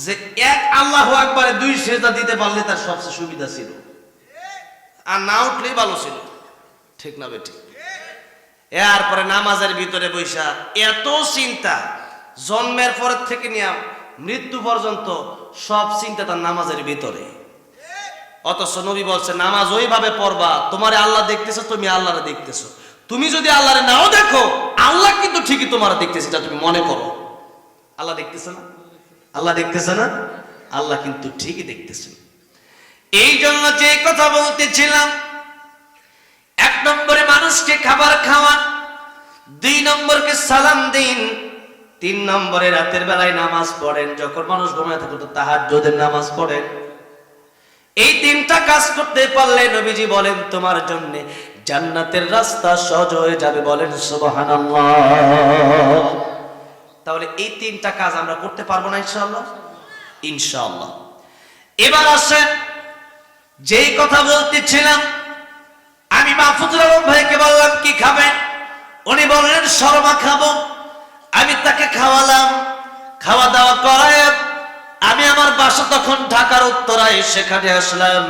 যে এক আল্লাহু আকবারে দুই সেজদা দিতে পারলে তার সবচেয়ে সুবিধা ছিল, আর না উঠলেই ভালো ছিল। ঠিক না বেটি? এরপরে নামাজের ভিতরে বৈশা এত চিন্তা, জন্মের পর থেকে নিয়ে মৃত্যু পর্যন্ত সব চিন্তা তার নামাজের ভিতরে। অথচ নবী বলছে নামাজ ওইভাবে পড়বা তোমারে আল্লাহ দেখতেছো, তুমি আল্লাহরে দেখতেছো। তুমি যদি আল্লাহরে নাও দেখো, আল্লাহ কিন্তু ঠিকই তোমার দেখতেছে, এটা তুমি মনে করো। আল্লাহ দেখতেছে না? আল্লাহ দেখতেছে না? আল্লাহ কিন্তু ঠিকই দেখতেছেন। এই জন্য যে কথা বলতেছিলাম, এক নম্বরে মানুষকে খাবার খাওয়ান, দুই নম্বরকে সালাম দিন, তিন নম্বরে রাতের বেলায় নামাজ পড়েন। যখন মানুষ ঘুমায় থাকে তো তাহাজ্জুদের নামাজ পড়েন। এই তিনটা কাজ করতে পারলে নবীজি বলেন তোমার জন্য জান্নাতের রাস্তা সহজ হয়ে যাবে। বলেন সুবহানাল্লাহ। তাহলে এই তিনটা কাজ আমরা করতে পারবো না ইনশাআল্লাহ? ইনশাআল্লাহ। এবার আসেন, যেই কথা বলতেছিলাম, আমি মাহফুজুল আলম ভাইকে বললাম কি খাবেন, উনি বললেন শর্মা খাবো। আমি তাকে খাওয়ালাম, খাওয়া দাওয়া করায় আমি আমার বাসা তখন ঢাকার উত্তরায়, সেখানে আসলাম।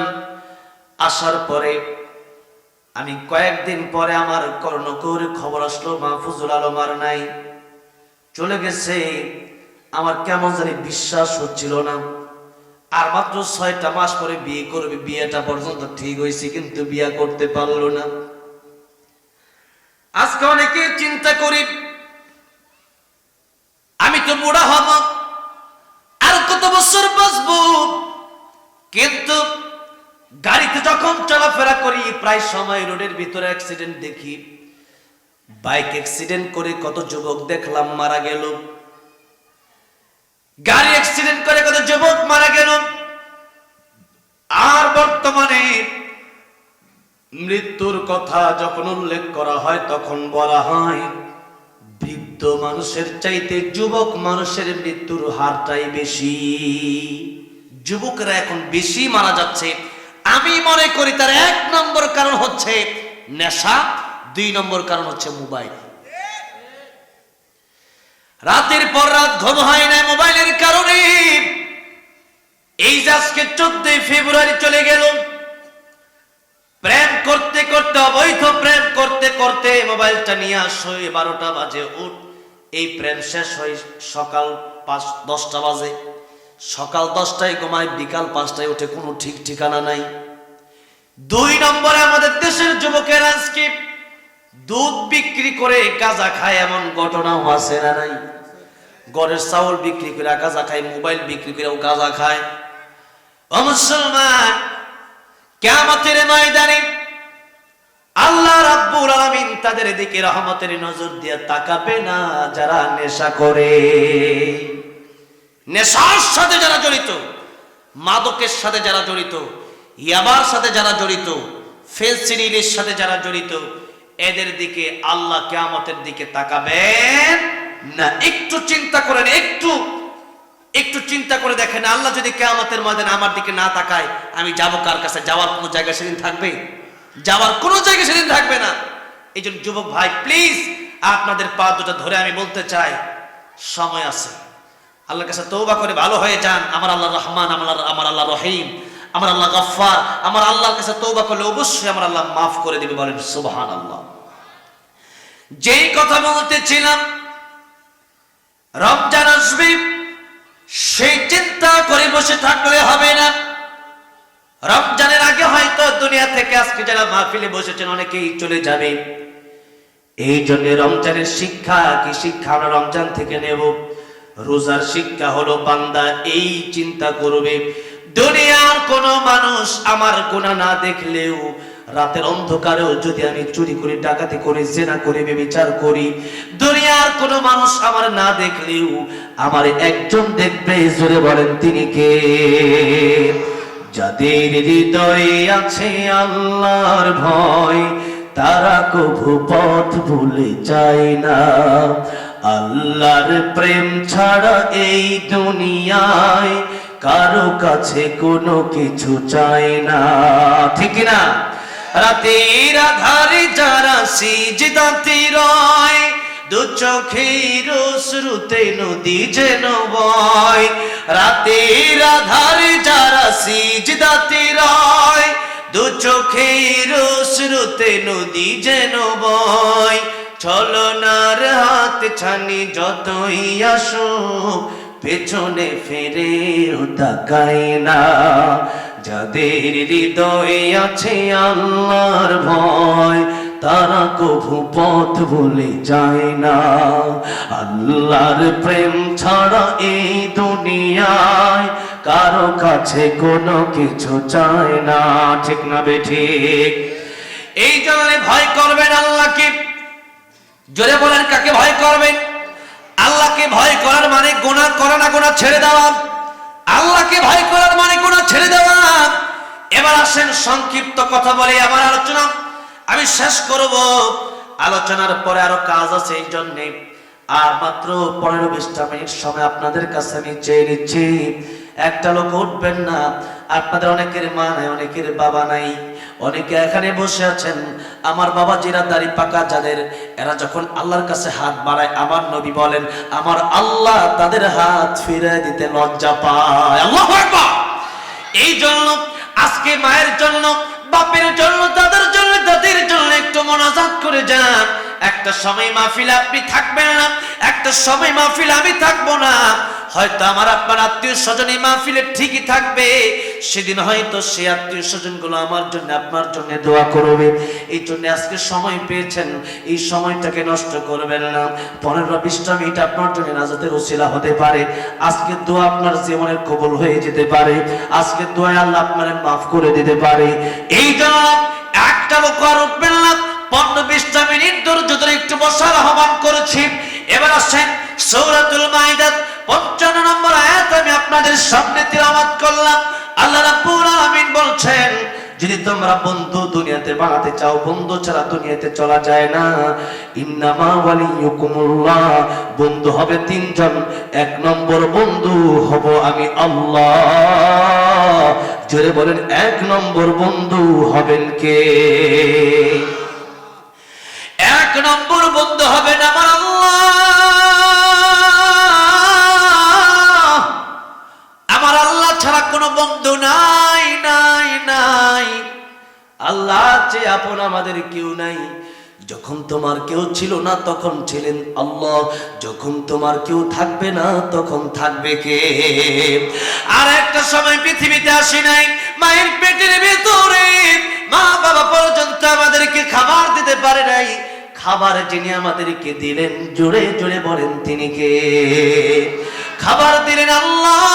আসার পরে আমি কয়েকদিন পরে আমার কর্ণকুর খবর আসলো মাহফুজুল আলম আর নাই, চলে গেছে। আমার কেমন জানি বিশ্বাস হচ্ছিল না। আর মাত্র 6টা মাস পরে বিয়ে করবে, বিয়েটা পর্যন্ত ঠিক হয়েছে, কিন্তু বিয়ে করতে পারলো না। আজকে অনেকে চিন্তা করি আমি তো বুড়া হব, আর কত বছর বাঁচবো। কিন্তু গাড়িতে যখন চলাফেরা করি প্রায় সময় রোডের ভিতরে অ্যাক্সিডেন্ট দেখি। বাইক অ্যাক্সিডেন্ট করে কত যুবক দেখলাম মারা গেল, গাড়ি অ্যাক্সিডেন্ট করে কত যুবক মারা গেল। আর বর্তমানে মৃত্যুর কথা যখন উল্লেখ করা হয় তখন বলা হয় বৃদ্ধ মানুষের চাইতে যুবক মানুষের মৃত্যুর হারটাই বেশি। যুবকরা এখন বেশি মারা যাচ্ছে। আমি মনে করি তার 1 নম্বর কারণ হচ্ছে নেশা, 2 নম্বর কারণ হচ্ছে মোবাইল। রাতের পর রাত ঘুম হয় না মোবাইলের কারণে। এই যে আজকে 14 ফেব্রুয়ারি চলে গেল, প্রেম করতে করতে, অবৈধ প্রেম করতে করতে মোবাইলটা নিয়ে আসো, 12টা বাজে উঠ। এই প্রেম শেষ হয় সকাল 10টা বাজে। সকাল 10টায় ঘুমায়, বিকাল 5টায় উঠে, কোনো ঠিক ঠিকানা নাই। 2 নম্বরে আমাদের দেশের যুবকের আজকে দুধ বিক্রি করে গাঁজা খায়, এমন ঘটনাও আছে না নাই? গড়ের চাউল বিক্রি করে গাঁজা খায়, মোবাইল বিক্রি করেও গাঁজা খায়। ও মুসলমান, কিয়ামতের ময়দানে আল্লাহ রাব্বুল আলামিন তাদের দিকে রহমতের নজর দিয়ে তাকাবে না যারা নেশা করে। নেশার সাথে যারা জড়িত, মাদকের সাথে যারা জড়িত, ইয়াবার সাথে যারা জড়িত, ফেন্সিডিলের সাথে যারা জড়িত, এদের দিকে আল্লাহ কিয়ামতের দিকে তাকাবেন না। একটু চিন্তা করেন, একটু চিন্তা করে দেখেন, আল্লাহ যদি কিয়ামতের ময়দানে আমার দিকে না তাকায়, আমি যাব কার কাছে? যাওয়ার কোনো জায়গা সেদিন থাকবে? যাওয়ার কোনো জায়গা সেদিন থাকবে না। এই জন্য যুবক ভাই, প্লিজ আপনাদের পা দুটো ধরে আমি বলতে চাই, সময় আছে, আল্লাহর কাছে তওবা করে ভালো হয়ে যান। আমার আল্লাহ রহমান, আমার আল্লাহ রহিম, আমার আল্লাহ গফফার। আমার আল্লাহর কাছে তওবা করলে অবশ্যই আমার আল্লাহ মাফ করে দিবে। বলেন সুবহানাল্লাহ। যেই কথা বলতেছিলাম, রমজান আসবে সেই চিন্তা করে বসে থাকলে হবে না। রমজানের আগে হয়তো দুনিয়া থেকে আজকে যারা মাহফিলে বসেছেন অনেকেই চলে যাবে। এই জন্য রমজানের শিক্ষা কি শিক্ষা আমরা রমজান থেকে নেব? রোজার শিক্ষা হলো বান্দা এই চিন্তা করবে, দুনিয়ার কোন মানুষ আমার গুনাহ না দেখলেও রাতের অন্ধকারেও যদি আমি চুরি করি, ডাকাতি করি, জেনা করি, ব্যভিচার করি, দুনিয়ার কোন মানুষ আমার না দেখলেও আমার একজন দেখবে। জোরে বলেন তিনি কে? যাদের হৃদয়ে আছে আল্লাহর ভয়, তারা কভু পথ ভুলে যায় না। আল্লাহর প্রেম ছাড়া এই দুনিয়ায় কারো কাছে কোনো কিছু চায় না। ঠিক না? রাতের আধারে যারা সিজদাতে রয়, দু চোখের অশ্রুতে নদী যেন বয়। রাতের আধারে যারা সিজদাতে রয়, দু চোখের অশ্রুতে নদী যেন বয়। ছলনার হাত ছানি যতই আসুক, পেছনে ফিরেও তাকায় না। যাদের হৃদয়ে আছে আল্লাহর ভয়, তারা কভু পথ ভুলে যায় না। আল্লাহর প্রেম ছাড়া এই দুনিয়ায় কারো কাছে কোনো কিছু চায় না। ঠিক না বেঠিক? এই জন্য ভয় করবেন আল্লাহকে। জোরে বলেন, কাকে ভয় করবেন? আল্লাহকে ভয় করার মানে গুনাহ করা না, গুনাহ ছেড়ে দেওয়া। আল্লাহকে ভয় করার মানে গুনাহ ছেড়ে দেওয়া। এবার আসেন সংক্ষিপ্ত কথা বলে আমার আলোচনা আমি শেষ করব। আলোচনার পরে আরো কাজ আছে, এই জন্য আর মাত্র 15-20টা মিনিট সময় আপনাদের কাছে আমি চেয়ে নিচ্ছি। একটা লোক উঠবেন না। আপনাদের অনেকের মা নাই, অনেকের বাবা নাই, অনেকে এখানে বসে আছেন। আমার বাবা জিরা দাড়ি পাকা যাদের, এরা যখন আল্লাহর কাছে হাত বাড়ায়, আমার নবী বলেন আমার আল্লাহ তাদের হাত ফিরে দিতে লজ্জা পায়। আল্লাহু আকবার। এই জন্য আজকে মায়ের জন্য, বাপের জন্য, দাদার জন্য, দাদির জন্য একটু মোনাজাত করে যান। একটা সময় মাহফিলে আপনি থাকবেন না, একটা সময় মাহফিলে আমি থাকবো না। হয়তো আমার আপনার আত্মীয় স্বজন এই মাহফিলে ঠিকই থাকবে, সেদিন হয়তো সেই আত্মীয় স্বজন গুলো আমার জন্য, আপনার জন্য দোয়া করবে। এই জন্য আজকে সময় পেয়েছেন, এই সময়টাকে নষ্ট করবেন না। 15-20টা মিনিট আপনার জন্য নাজাতের ওসিলা হতে পারে। আজকে দোয়া আপনার জীবনের কবুল হয়ে যেতে পারে। আজকে দোয়া আল্লাহ আপনার মাফ করে দিতে পারে। এই জন্য একটা লোক আর উঠবেন না। 15-20টা মিনিট ধৈর্য ধরে একটু বসার আহ্বান করেছি। এবার আসেন সূরাতুল মাইদা 55 নম্বর আয়াত আমি আপনাদের সামনে তিলাওয়াত করলাম। আল্লাহ রাব্বুল আলামিন বলছেন, যদি তোমরা বন্ধু দুনিয়াতে বানাতে চাও, বন্ধু ছাড়া দুনিয়াতে চলা যায় না। ইন্নামা ওয়ালিয়ুকুমুল্লাহ, বন্ধু হবে 3 জন। 1 নম্বর বন্ধু হব আমি আল্লাহ। জোরে বলেন, 1 নম্বর বন্ধু হবেন কে? 1 নম্বর বন্ধু হবেন আমার আল্লাহ। আমার আল্লাহ ছাড়া কোনো বন্ধু নাই, নাই, নাই। আল্লাহ চেয়ে আপন আমাদের কেউ নাই। যখন তোমার কেউ ছিল না তখন ছিলেন আল্লাহ, যখন তোমার কেউ থাকবে না তখন থাকবে কে? আর একটা সময় পৃথিবীতে আসি নাই, মায়ের পেটের ভিতরে মা বাবা পর্যন্ত আমাদেরকে খাবার দিতে পারে নাই। খাবার যিনি আমাদেরকে দিলেন, জোরে জোরে বলেন তিনি কে? খাবার দিলেন আল্লাহ।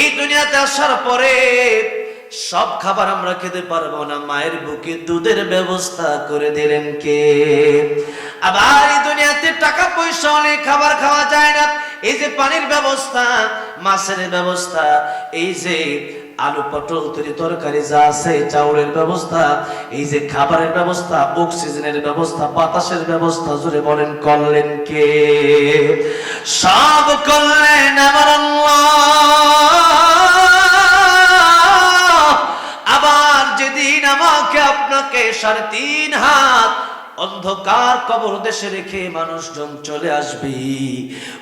এই দুনিয়াতে আসার পরে সব খাবার আমরা খেতে পারবো না, মায়ের বুকে দুধের ব্যবস্থা করে দিলেন কে? আবার এই দুনিয়াতে টাকা পয়সা অনেক খাবার খাওয়া যায় না, এই যে পানির ব্যবস্থা, মাছের ব্যবস্থা, এই যে আলু পটল তরি তরকারি যা আছে, চাউলের ব্যবস্থা, এই যে খাবারের ব্যবস্থা, অক্সিজেনের ব্যবস্থা, বাতাসের ব্যবস্থা, জোরে বলেন করলেন কে? সব করলেন আমার আল্লাহ। আবার যেদিন আমাকে আপনাকে 3.5 হাত অন্ধকার কবর দেশে রেখে মানুষজন চলে আসবে,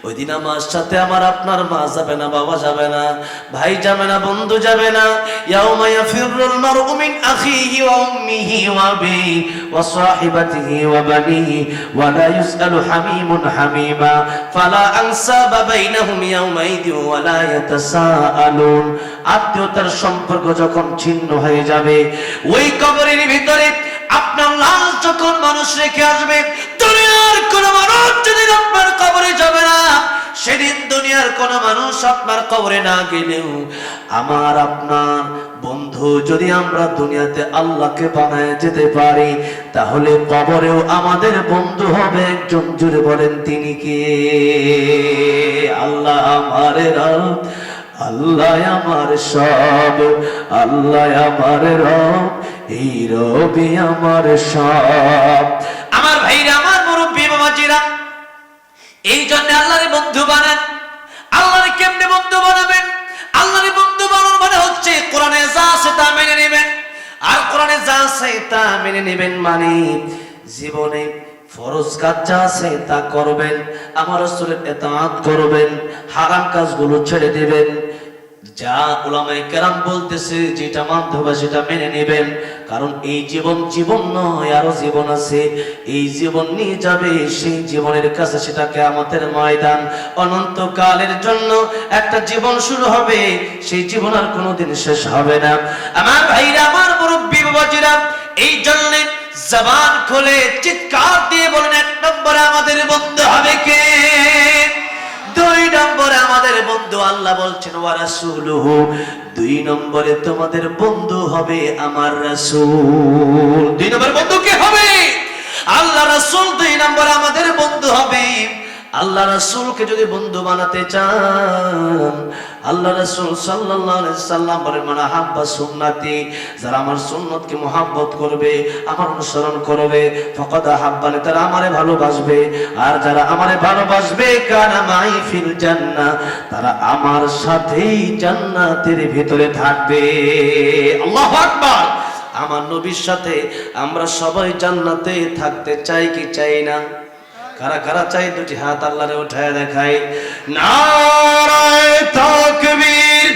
ওই দিন আমার সাথে আমার আপনার মা যাবে না, বাবা যাবে না, ভাই যাবে না, বন্ধু যাবে না। ইয়াউমা ইয়াফিরুল মারউ মিন আখিহি ওয়া উম্মিহি ওয়া আবিহি ওয়া সাহিবাতিহি ওয়া বানিহি ওয়া লা ইউসআলু হামিমুন হামিমা ফালা আনসাবা বাইনাহুম ইয়াউমাইদিন ওয়া লা ইয়াতাসাআলুন। আত্মীয়তার সম্পর্ক যখন ছিন্ন হয়ে যাবে, ওই কবরের ভিতরে আপনার লাশ যখন মানুষ রেখে আসবে, দুনিয়ার কোন মানুষ যেদিন আপনার কবরে যাবে না, সেদিন দুনিয়ার কোন মানুষ আপনার কবরে না গেলেও আমার আপনার বন্ধু যদি আমরা দুনিয়াতে আল্লাহকে বানায় যেতে পারি, তাহলে কবরেও আমাদের বন্ধু হবে একজন। জুড়ে বলেন তিনি কে? আল্লাহ আমার রব, আল্লাহ আমার সব, আল্লাহ আমার রব, এই রবি আমার সব। আমার ভাইরা, আমার মুরব্বী বাবাজিরা, এই জন্য আল্লাহর বন্ধু বানান। আল্লাহর কেমনে বন্ধু বানাবেন? আল্লাহর বন্ধু বানানো মানে হচ্ছে কোরআনে যা আছে তা মেনে নেবেন। আর কোরআনে যা আছে তা মেনে নেবেন মানে জীবনে ফরজ কাজ যা আছে তা করবেন, আমার রাসূলের ইতাআত করবেন, হারাম কাজগুলো ছেড়ে দিবেন। যা উলামায়ে কেরাম বলতেছে যেটা মানতে হবে সেটা মেনে নেবেন, কারণ এই জীবন জীবন নয়, আরো জীবন আছে। এই জীবন নিয়ে যাবে সেই জীবনের কাছে, সেটা কিয়ামতের ময়দান। অনন্তকালের জন্য একটা জীবন শুরু হবে, সেই জীবন আর কোনোদিন শেষ হবে না। আমার ভাইরা, আমার মুরব্বী বাবাজিরা, এই জন্য জবান খুলে চিৎকার দিয়ে বলেন, 1 নম্বরে আমাদের বন্ধু হবে কে? 2 নম্বরে আমাদের বন্ধু আল্লাহ বলছেন ওয়া রাসূলুহু, 2 নম্বরে তোমাদের বন্ধু হবে আমার রাসূল। 2 নম্বর বন্ধু কে হবে? আল্লাহ রাসূল 2 নম্বরে আমাদের বন্ধু হবে। আল্লাহ রাসূলকে যদি বন্ধু বানাতে চান, আল্লাহ রাসূল সাল্লাল্লাহু আলাইহি সাল্লাম বলেন, মান আহাব্বা সুন্নতি, যারা আমার সুন্নতকে মুহাব্বত করবে, আমার অনুসরণ করবে, ফাকাদ আহাব্বানি, তারা আমারে ভালোবাসবে। আর যারা আমারে ভালোবাসবে, কানা মাই ফিল জান্নাহ, তারা আমার সাথেই জান্নাতের ভিতরে থাকবে। আল্লাহু আকবার। আমার নবীর সাথে আমরা সবাই জান্নাতে থাকতে চাই কি চাই না? কারা কারা চাই? 2টি হাত আল্লাহরে উঠায় দেখাই। নারায়ে তাকবীর।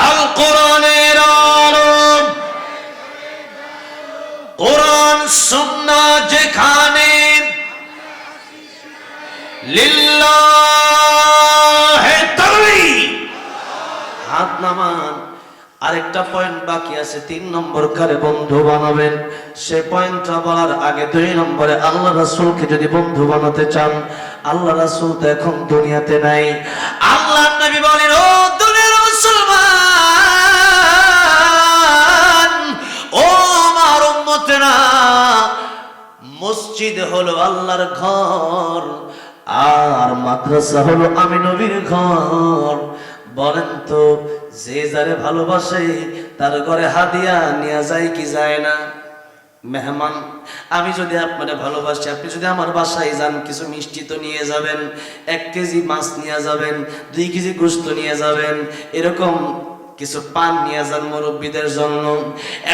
আল কোরআনের আলো, কোরআন সুন্নাহ যেখানে, লিল্লাহি তাকবীর। হাত নামান। আরেকটা পয়েন্ট বাকি আছে, 3 নম্বর কারে বন্ধু বানাবেন, সে পয়েন্টটা বলার আগে 2 নম্বরে আল্লাহ রাসূলকে যদি বন্ধু বানাতে চান, আল্লাহ রাসূল তো এখন দুনিয়াতে নাই। আল্লাহ নবী বলেন, ও দুনিয়ার মুসলমান, ও আমার উম্মতেরা, মসজিদ হলো আল্লাহর ঘর, আর মাদ্রাসা হলো আমি নবীর ঘর। বলেন তো, যে যারে ভালোবাসে তার ঘরে হাদিয়া নিয়ে যায় কি যায় না? মেহমান, আমি যদি আপনারে ভালোবাসি, আপনি যদি আমার বাসায় যান, কিছু মিষ্টি তো নিয়ে যাবেন, 1 কেজি মাছ নিয়ে যাবেন, 2 কেজি গোশত নিয়ে যাবেন, এরকম কিছু পান নিয়ে যান মুরব্বীদের জন্য।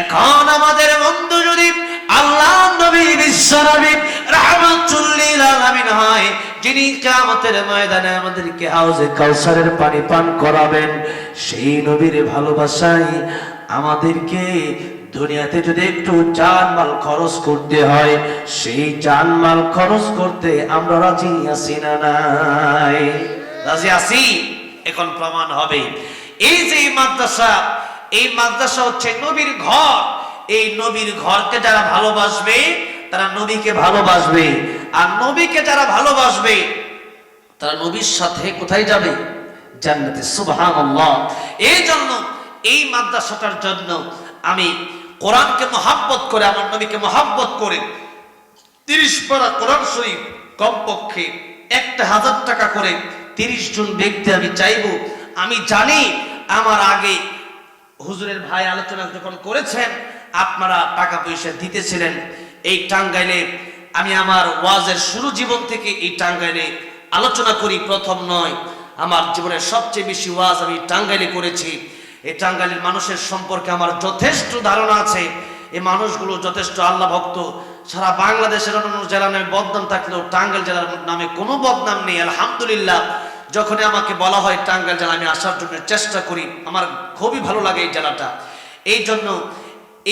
এখন আমাদের বন্ধু যদি আল্লাহ নবী বিশ্ব নবী রাহমাতুল লিল আলামিন হয়, যিনি কিয়ামতের ময়দানে আমাদেরকে হাউজে কাউসারের পানি পান করাবেন, সেই নবীর ভালোবাসায় আমাদেরকে দুনিয়াতে যদি একটু জানমাল খরচ করতে হয়, সেই জানমাল খরচ করতে আমরা রাজি আছি না নাই? রাজি আছি। এখন প্রমাণ হবে। এই যে মাদ্রাসা, এই মাদ্রাসা হচ্ছে নবীর ঘর। এই নবীর ঘরকে যারা ভালোবাসবে তারা নবীকে ভালোবাসবে, আর নবীকে যারা ভালোবাসবে তারা নবীর সাথে কোথায় যাবে? জান্নাতে। সুবহানাল্লাহ। এই জন্য এই মাদ্রাসাটার জন্য আমি কোরআনকে মহাব্বত করে, আমার নবীকে মহাব্বত করে 30 পারা কোরআন শরীফ কমপক্ষে 1000 টাকা করে 30 জন ব্যক্তি আমি চাইবো। আমি জানি আমার আগে হুজুরের ভাই আলোচনা যখন করেছেন আপনারা টাকা পয়সা দিতেছিলেন। এই টাঙ্গাইলে আমি আমার ওয়াজের শুরু জীবন থেকে এই টাঙ্গাইলে আলোচনা করি, প্রথম নয়। আমার জীবনের সবচেয়ে বেশি ওয়াজ আমি টাঙ্গাইলে করেছি। এই টাঙ্গাইলের মানুষের সম্পর্কে আমার যথেষ্ট ধারণা আছে। এই মানুষগুলো যথেষ্ট আল্লাহ ভক্ত। সারা বাংলাদেশের অন্যান্য জেলার নামে বদনাম থাকলেও টাঙ্গাইল জেলার নামে কোনো বদনাম নেই, আলহামদুলিল্লাহ। যখনই আমাকে বলা হয় টাঙ্গাইল জেলা, আমি আসার জন্য চেষ্টা করি। আমার খুবই ভালো লাগে এই জেলাটা। এই জন্য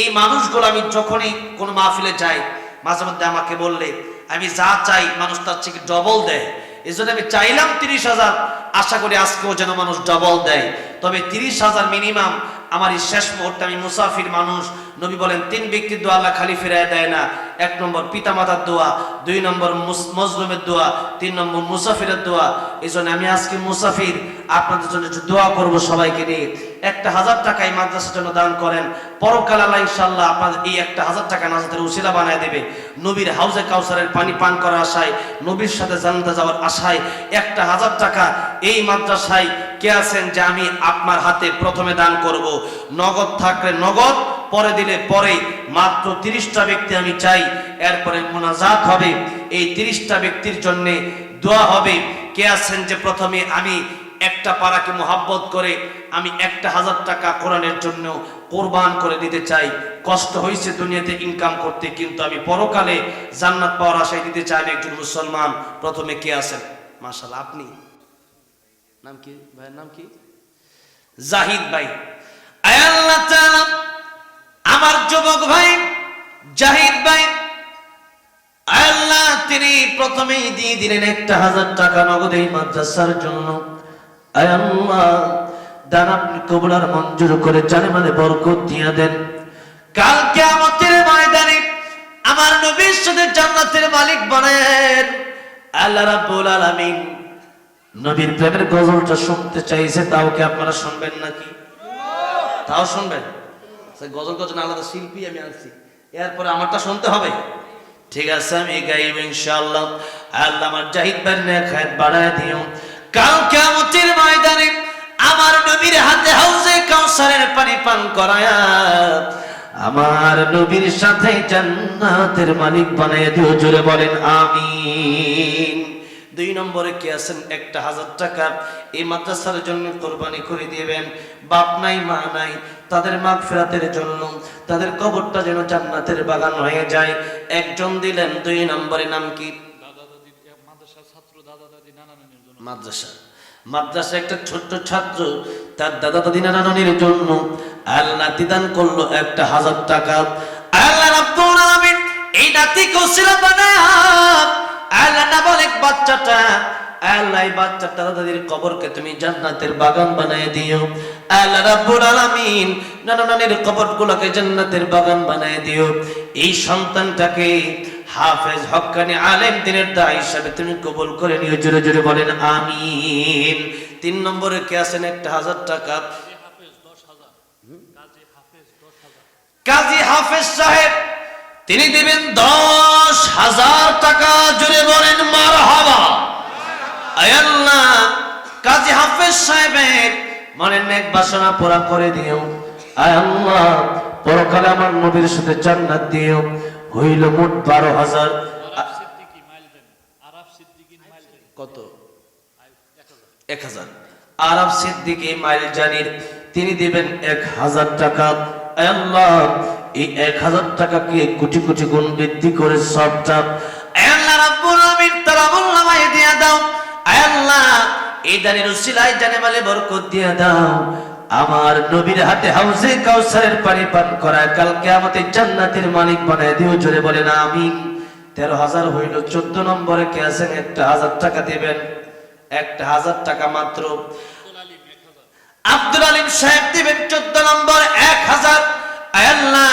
এই মানুষগুলো আমি যখনই কোনো মাহফিলে যাই, মাঝে মধ্যে আমাকে বললে আমি যা চাই মানুষ তার থেকে ডবল দেয়। এই জন্য আমি চাইলাম 30,000, আশা করি আজকেও যেন মানুষ ডবল দেয়। তবে 30,000 মিনিমাম। আমার এই শেষ মুহূর্তে আমি মুসাফির মানুষ। নবী বলেন 3 ব্যক্তির দোয়া আল্লাহ খালি ফিরায় দেয় না। 1 নম্বর পিতামাতার দোয়া, 2 নম্বর মজলুমের দোয়া, 3 নম্বর মুসাফিরের দোয়া। এই জন্য আমি আজকে মুসাফির, আপনাদের জন্য দোয়া করব সবাইকে নিয়ে। 1000 টাকা এই মাদ্রাসার জন্য দান করেন। পরকাল আল্লাহ ইনশাআল্লাহ আপনাদের এই 1000 টাকা নাজাতের উসিলা বানায় দেবে। নবীর হাউজে কাউসারের পানি পান করার আশায়, নবীর সাথে জান্নাতে যাওয়ার আশায় 1000 টাকা এই মাদ্রাসায় কে আছেন যে আমি আপনার হাতে প্রথমে দান করব? নগদ থাকলে নগদ, পরে দিলে পরে। মাত্র 30টা ব্যক্তি আমি চাই। এরপরে মুনাজাত হবে। এই 30টা ব্যক্তির জন্য দোয়া হবে। কে আছেন যে প্রথমে আমি একটা পারাকে মোহাব্বত করে আমি 1000 টাকা কোরআনের জন্য কোরবান করে দিতে চাই। কষ্ট হয়েছে দুনিয়াতে ইনকাম করতে, কিন্তু আমি পরকালে জান্নাত পাওয়ার আশায় দিতে চাই। একজন মুসলমান। প্রথমে কে আছেন? মাশাআল্লাহ, আপনি। নাম কি ভাইয়ের নাম কি? জাহিদ ভাই। আয় আল্লাহ তাআলা, আমার যুবক ভাই জাহিদ ভাই, আয় আল্লাহ তিনি প্রথমেই দিয়ে দিলেন 1000 টাকা নগদ এই মাদ্রাসার জন্য। আয় আল্লাহ, দান আপনি কবুল আর মঞ্জুর করে জানে মানে বরকত দিয়ে দেন। কাল কিয়ামতের ময়দানে আমার নবীর সাথে জান্নাতের মালিক বানায়েন আল্লাহ রাব্বুল আলামিন। নবীর প্রেমের গজলটা শুনতে চাইছে, তাও কি আপনারা শুনবেন নাকি? তাও শুনবেন? গজল গজল আলাদা শিল্পী আমি আনছি, এরপরে আমারটা শুনতে হবে। ঠিক আছে, আমি গাইব ইনশাআল্লাহ। আল্লাহ আমার জাহিদ ভাইয়ের নেখায়েত বাড়ায় দিও। কাল কিয়ামতের ময়দানে আমার নবীর হাতে হাউজে কাউসারের পানি পান করায়া আমার নবীর সাথে জান্নাতের মালিক বানায় দিও। জোরে বলেন আমিন। 2 নম্বরে কে আছেন 1000 টাকা এই মাদ্রাসার জন্য কোরবানি করে দিবেন? বাপ নাই মা নাই, তাদের মাগফিরাতের জন্য, তাদের কবরটা যেন জান্নাতের বাগান হয়ে যায়। একজন দিলেন। 2 নম্বরে নাম কি? মাদ্রাসা একটা ছোট্ট ছাত্র তার দাদা দাদি নানা নানির জন্য আল্লাহ নাতি দান করলো 1000 টাকা। আল্লাহ রাব্বুল আলামিন এই নাতিকে ওসিলা বানায় আল্লাহ নাবালেক বাচ্চাটা, আল্লাহ এই বাচ্চাটা দাদির কবরকে তুমি জান্নাতের বাগান বানায় দিও। আল্লাহ রাব্বুল আলামিন নানা নানির কবরগুলোকে জান্নাতের বাগান বানায় দিও। এই সন্তানটাকে হাফেজ হক্কানি আলেম দিনের দায়ী হিসাবে তুমি কবুল করে নিও। জোরে জোরে বলেন আমিন। 3 নম্বরে কে আছেন 1000 টাকা? কাজী হাফেজ সাহেব, তিনি দিবেন 10,000 টাকা। জোরে বলেন মারহাবা। আয় আল্লাহ, কাজী হাফেজ সাহেবের মনের নেক বাসনা পুরা করে দিও। আয় আল্লাহ, পরকালে আমার নবীর সাথে জান্নাত দিও। হইল মোট 12,000। কত? 1000। আরব সিদ্দিকী মাইল জানির তিনি দিবেন 1000 টাকা। আয় আল্লাহ, এই 1000 টাকাকে কোটি কোটি গুণ বৃদ্ধি করে সবটা আয় আল্লাহ রাব্বুল আলামিন তার আমলনামায় দিয়ে দাও। আয় আল্লাহ, এই দানের উসিলায় জানে মালে বরকত দিয়ে দাও। আমার নবীর হাতে হাউজে কাউসারের পানি পান করায় কাল কিয়ামতে জান্নাতের মালিক বানায় দিও। জোরে বলেন আমিন। 13,000 হইল। 14 নম্বরে কে আছেন 1000 টাকা দিবেন? 1000 টাকা মাত্র। আব্দুল আলিম সাহেব দিবেন 14 নম্বর 1000। আয় আল্লাহ,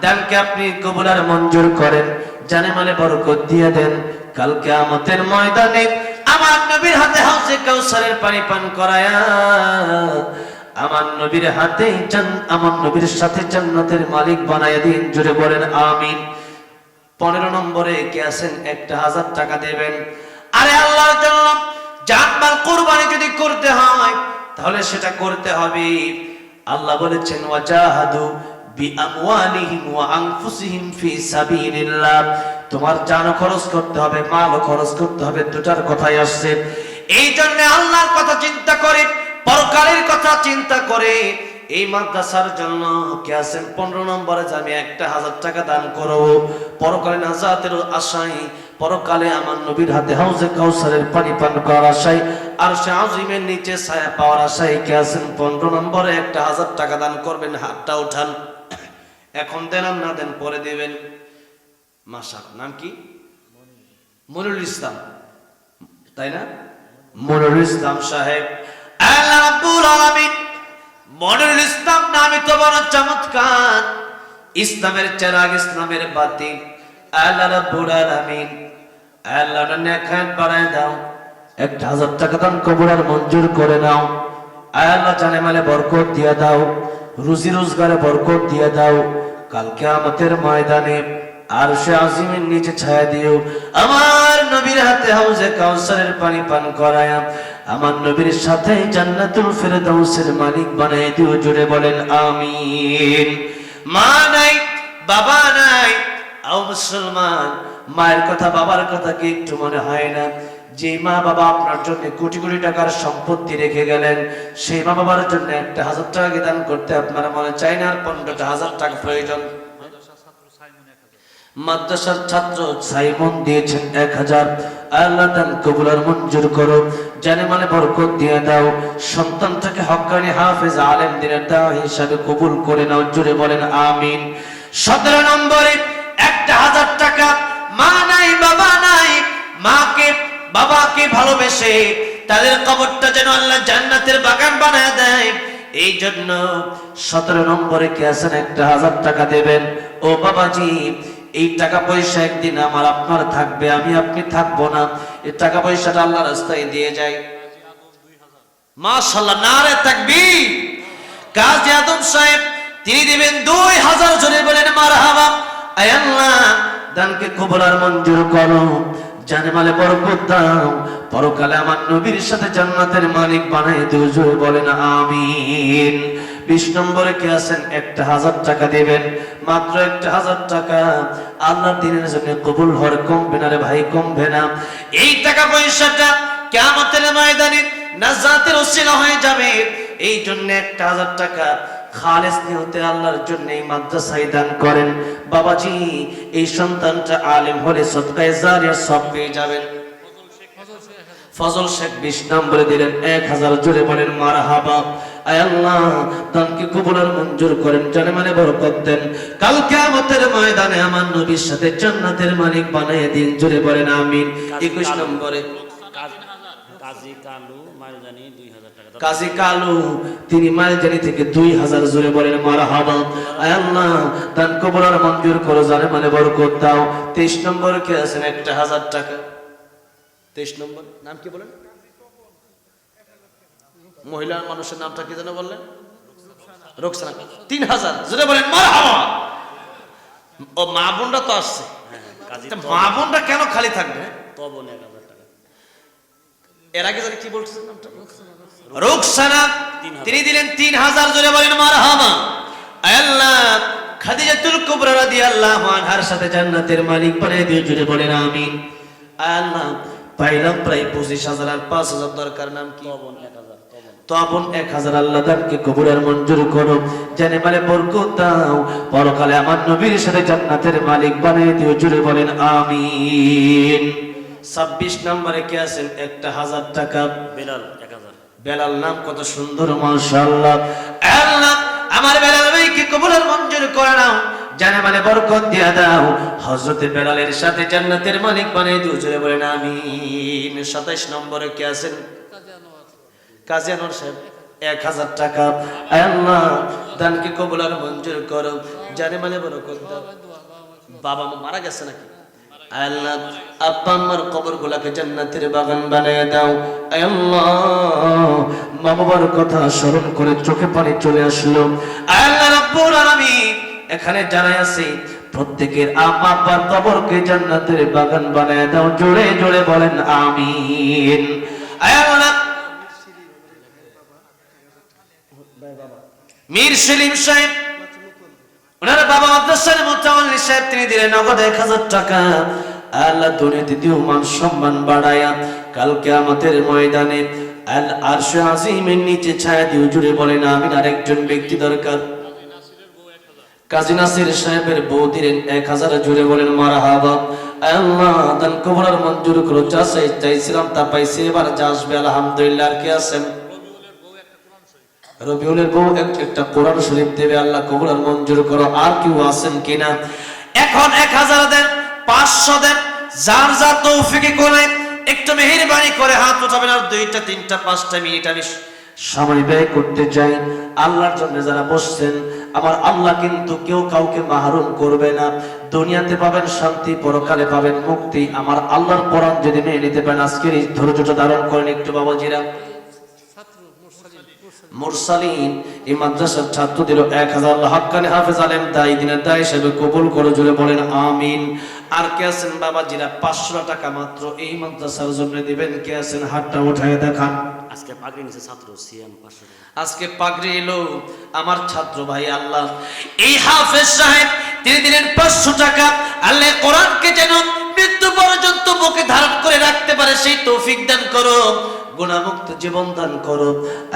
দানকে আপনি কবুল আর মঞ্জুর করেন, জানে মালে বরকত দিয়ে দেন। কাল কিয়ামতের ময়দানে আমার নবীর হাতে হাউজে কাউসারের পানি পান করায়া আমার নবীর হাতে আমার নবীর সাথে জান্নাতের মালিক বানায়া দিন। জোরে বলেন আমিন। 15 নম্বরে কে আছেন 1000 টাকা দেবেন। আরে আল্লাহর জন্য জানমাল কুরবানি যদি করতে হয় তাহলে সেটা করতে হবে। আল্লাহ বলেছেন ওয়াজাহাদু বিআমওয়ালিহিম ওয়া আনফুসিহিম ফি সাবিলিল্লাহ। তোমার জানও খরচ করতে হবে, মালও খরচ করতে হবে, দুটার কথাই আসছে। এই জন্য আল্লাহর কথা চিন্তা করে, পরকালের কথা চিন্তা করে এই মাদ্রাসার জন্য কে আছেন 15 নম্বরে যে আমি 1000 টাকা দান করব পরকালে নাজাতের আশায়, পরকালে আমার নবীর হাতে হাউজে কাউসারের পানি পান করার আশায়, আর সে আজিমের নিচে ছায়া পাওয়ার আশায় কে আছেন 15 নম্বরে 1000 টাকা দান করবেন। হাতটা উঠান। এখন দেন আর না দেন পরে দিবেন। মাশা নাম কি? মনিরুল ইসলাম, তাই না? মনিরুল ইসলাম সাহেব। আল্লাহ রাব্বুল আলামিন মনিরুল ইসলাম নামে তো বড় চমৎকার, ইসলামের চেরাগ, ইসলামের বাতি। আল্লাহ রাব্বুল আলামিন আল্লাহ নেখাত বাড়ায় দাও। 1000 টাকা দান কবুল আর মঞ্জুর করে নাও। আল্লাহ জানে মালে বরকত দিয়ে দাও, রুজি রোজগারে বরকত দিয়ে দাও। কাল কিয়ামতের ময়দানে আরশে আজিমের নিচে ছায়া দিও। আমার নবীর হাতে হাউজে কাউসারের পানি পান করায়া আমার নবীর সাথে জান্নাতুল ফেরদাউসের মালিক বানায় দিও। জুড়ে বলেন আমিন। মা নাই, বাবা নাই, আও মুসলমান, মায়ের কথা বাবার কথা কি একটু মনে হয় না? যে মা বাবা আপনার জন্য কোটি কোটি টাকার সম্পত্তি রেখে গেলেন, সেই মা বাবার জন্য 1000 টাকা দান করতে আপনার মনে চাই না? আর 15,000 টাকা প্রয়োজন। মাদ্রাসার ছাত্র সাইমন দিয়েছেন 1000। আল্লাহ দান কবুল আর মঞ্জুর করো, জানে মানে বরকত দিয়ে দাও। সন্তানটাকে হক্কানি হাফেজ আলেম দিনের দাওয়া হিসাবে কবুল করে নাও। জুড়ে বলেন আমিন। 17 নম্বরে 1000 টাকা। মা নাই, বাবা নাই, মাকে বাবাকে ভালোবেসে তাদের কবরটা যেন আল্লাহ জান্নাতের বাগান বানায় দেয়, এই জন্য 17 নম্বরে কে আছেন 1000 টাকা দেবেন। ও বাবাজি, এই টাকা পয়সা একদিন আমার আপনার থাকবে, আমি আপনি থাকবো না। এই টাকা পয়সাটা আল্লাহ রাস্তায় দিয়ে যায়। মাশাআল্লাহ, নারে তাকবীর। কাজী আদম সাহেব তিনি দিবেন 2000। জোরে বলেন মারহাবা। আয় আল্লাহ দানকে কবুল আর মঞ্জুর করো, জানে মালে বরকত দাও, পরকালে আমার নবীর সাথে জান্নাতের মালিক বানায় দিও। জোরে বলেন আমিন। 20 নম্বরে কে আছেন 1000 টাকা দেবেন। মাত্র 1000 টাকা আল্লাহর দ্বীনের জন্য কবুল হওয়ার কমবে না রে ভাই, কমবে না। এই টাকা পয়সাটা কিয়ামতের ময়দানে নাজাতের ওসিলা হয়ে যাবে। এই জন্য 1000 টাকা খালেস নিয়তে আল্লাহর জন্য এই মাদ্রাসায় দান করেন। বাবাজি, এই সন্তানটা আলেম হলে সদকায়ে জারিয়া সব পেয়ে যাবেন। ফজল শেখ 20 নম্বরে দিলেন 1000। জোরে বলেন মারহাবা। আয় আল্লাহ দানকে কবুল আর মঞ্জুর করেন, জানে মানে বরকত দেন। কাল কিয়ামতের ময়দানে আমার নবীর সাথে জান্নাতের মালিক বানায় দিন। জোরে বলেন আমিন। 21 নম্বরে কাজী কালু মাইলজানি 2000 টাকা। কাজী কালু তিনি মাইলজানি থেকে 2000। জোরে বলেন মারহাবা। আয় আল্লাহ দান কবুল আর মঞ্জুর করো, জানে মানে বরকত দাও। 23 নম্বরে কে আছেন 1000 টাকা। 23 নম্বর নাম কি বলেন? মহিলা মানুষের নামটা কি যেন বললেন? রোকসানা। 3000। জোরে বলেন মারহাবা। ও মা বোনরা তো আসছে, মা বোনরা কেন খালি থাকবে? তবন 1000 টাকা। এর আগে জানি কি বলছেন নামটা? রোকসানা। তিনি দিলেন 3000। জোরে বলেন মারহাবা। আল্লাহ খাদিজাতুল কুবরা রাদিয়াল্লাহু আনহার সাথে জান্নাতের মালিক বানিয়ে দিও। জোরে বলেন আমিন। আল্লাহ পাইলাম প্রায় 25000 আর 5000 দরকার। নাম কি? তবন 1000। তবন 1000। আল্লাহ দানকে কবুল আর মঞ্জুর করো, জানে মানে বরকত দাও, পরকালে আমার নবীর সাথে জান্নাতের মালিক বানিয়ে দিও। জোরে বলেন আমিন। 26 নম্বরে কে আছেন 1000 টাকা। বেলাল 1000। বেলাল নাম কত সুন্দর, মাশাআল্লাহ। আল্লাহ আমার বেলাল ভাইকে কবুল আর মঞ্জুর করে নাও, জানে মানে বরকত দিয়ে দাও, হযরত বেলালের সাথে জান্নাতের মালিক বানিয়ে দিও। জোরে বলেন আমিন। 27 নম্বরে কে আছেন? কাজী আনোয়ার সাহেব 1000 টাকা। আল্লাহ দানকে কবুল আর মঞ্জুর করো, জানে মানে বরকত দাও। বাবা মা মারা গেছে নাকি? আল্লাহ আব্বা আম্মার কবরগুলোকে জান্নাতের বাগান বানিয়ে দাও। আয় আল্লাহ, মা বাবার কথা স্মরণ করে চোখে পানি চলে আসলো। আয় আল্লাহ রাব্বুল আলামিন, এখানে যারা আছে প্রত্যেকের আব্বা আব্বার কবরকে জান্নাতের বাগান বানিয়ে দাও। জোরে জোরে বলেন আমিন। আয় আল্লাহ, মীর সেলিম সাহেব, ওনার বাবা মাদ্রাসার মুতাওয়াল্লি সাহেব, তিনি দিলেন নগদ 1000 টাকা। আল্লাহ দুনিয়াতে দিও মান সম্মান বাড়ায়া কালকে আমাদের ময়দানে আল আরশে আজিমের নিচে ছায়া দিও। জুড়ে বলেন আমিন। আরেকজন ব্যক্তি দরকার, কাজী নাসির সাহেবের বউ দিলেন 1000। জুড়ে বলেন মারহাবা। আল্লাহ দান কবুল মঞ্জুর করো। যা চাইছিলাম তা পাইছি, এবার যা আসবে আলহামদুলিল্লাহ। আর কি আছেন? রবিউলের বউ একটা কোরআন শরীফ দেবে। আল্লাহ কবুল আর মঞ্জুর করো। আর কেউ আছেন কিনা? এখন 1000 দেন, 500 দেন, যার যা তৌফিকে করে একটু মেহেরবানি করে হাত উঠাবেন। আর 2টা 3টা 5টা মিনিট আমি সময় ব্যয় করতে চাই আল্লাহর জন্য। যারা বসছেন, আমার আল্লাহ কিন্তু কেউ কাউকে মাহরুম করবে না। দুনিয়াতে পাবেন শান্তি, পরকালে পাবেন মুক্তি। আমার আল্লাহর কোরআন যদি মেনে নিতে পারেন, আজকের এই ধৈর্যটা ধারণ করেন একটু বাবাজিরা। মুরসালিন এই মাদ্রাসার ছাত্রদের 1000 আল্লাহ হাক্কানি হাফেজ আলেম দায়ী দিনের দায়ী হিসেবে কবুল করে। জুড়ে বলেন আমিন। আর কে আছেন বাবাজিরা 500 টাকা মাত্র এই মাদ্রাসার জন্য দিবেন? কে আছেন হাতটা উঠায় দেখান। আজকে পাগড়ি নিচে ছাত্র সিএম 500 টাকা। আজকে পাগড়ি এলো আমার ছাত্র ভাই। আল্লাহ এই হাফেজ সাহেব তিনি দিলেন 500 টাকা। আল্লাহ কোরআনকে যেন মৃত্যু পর্যন্ত বুকে ধারণ করে রাখতে পারে সেই তৌফিক দান করো। গুনাহমুক্ত জীবন দান করো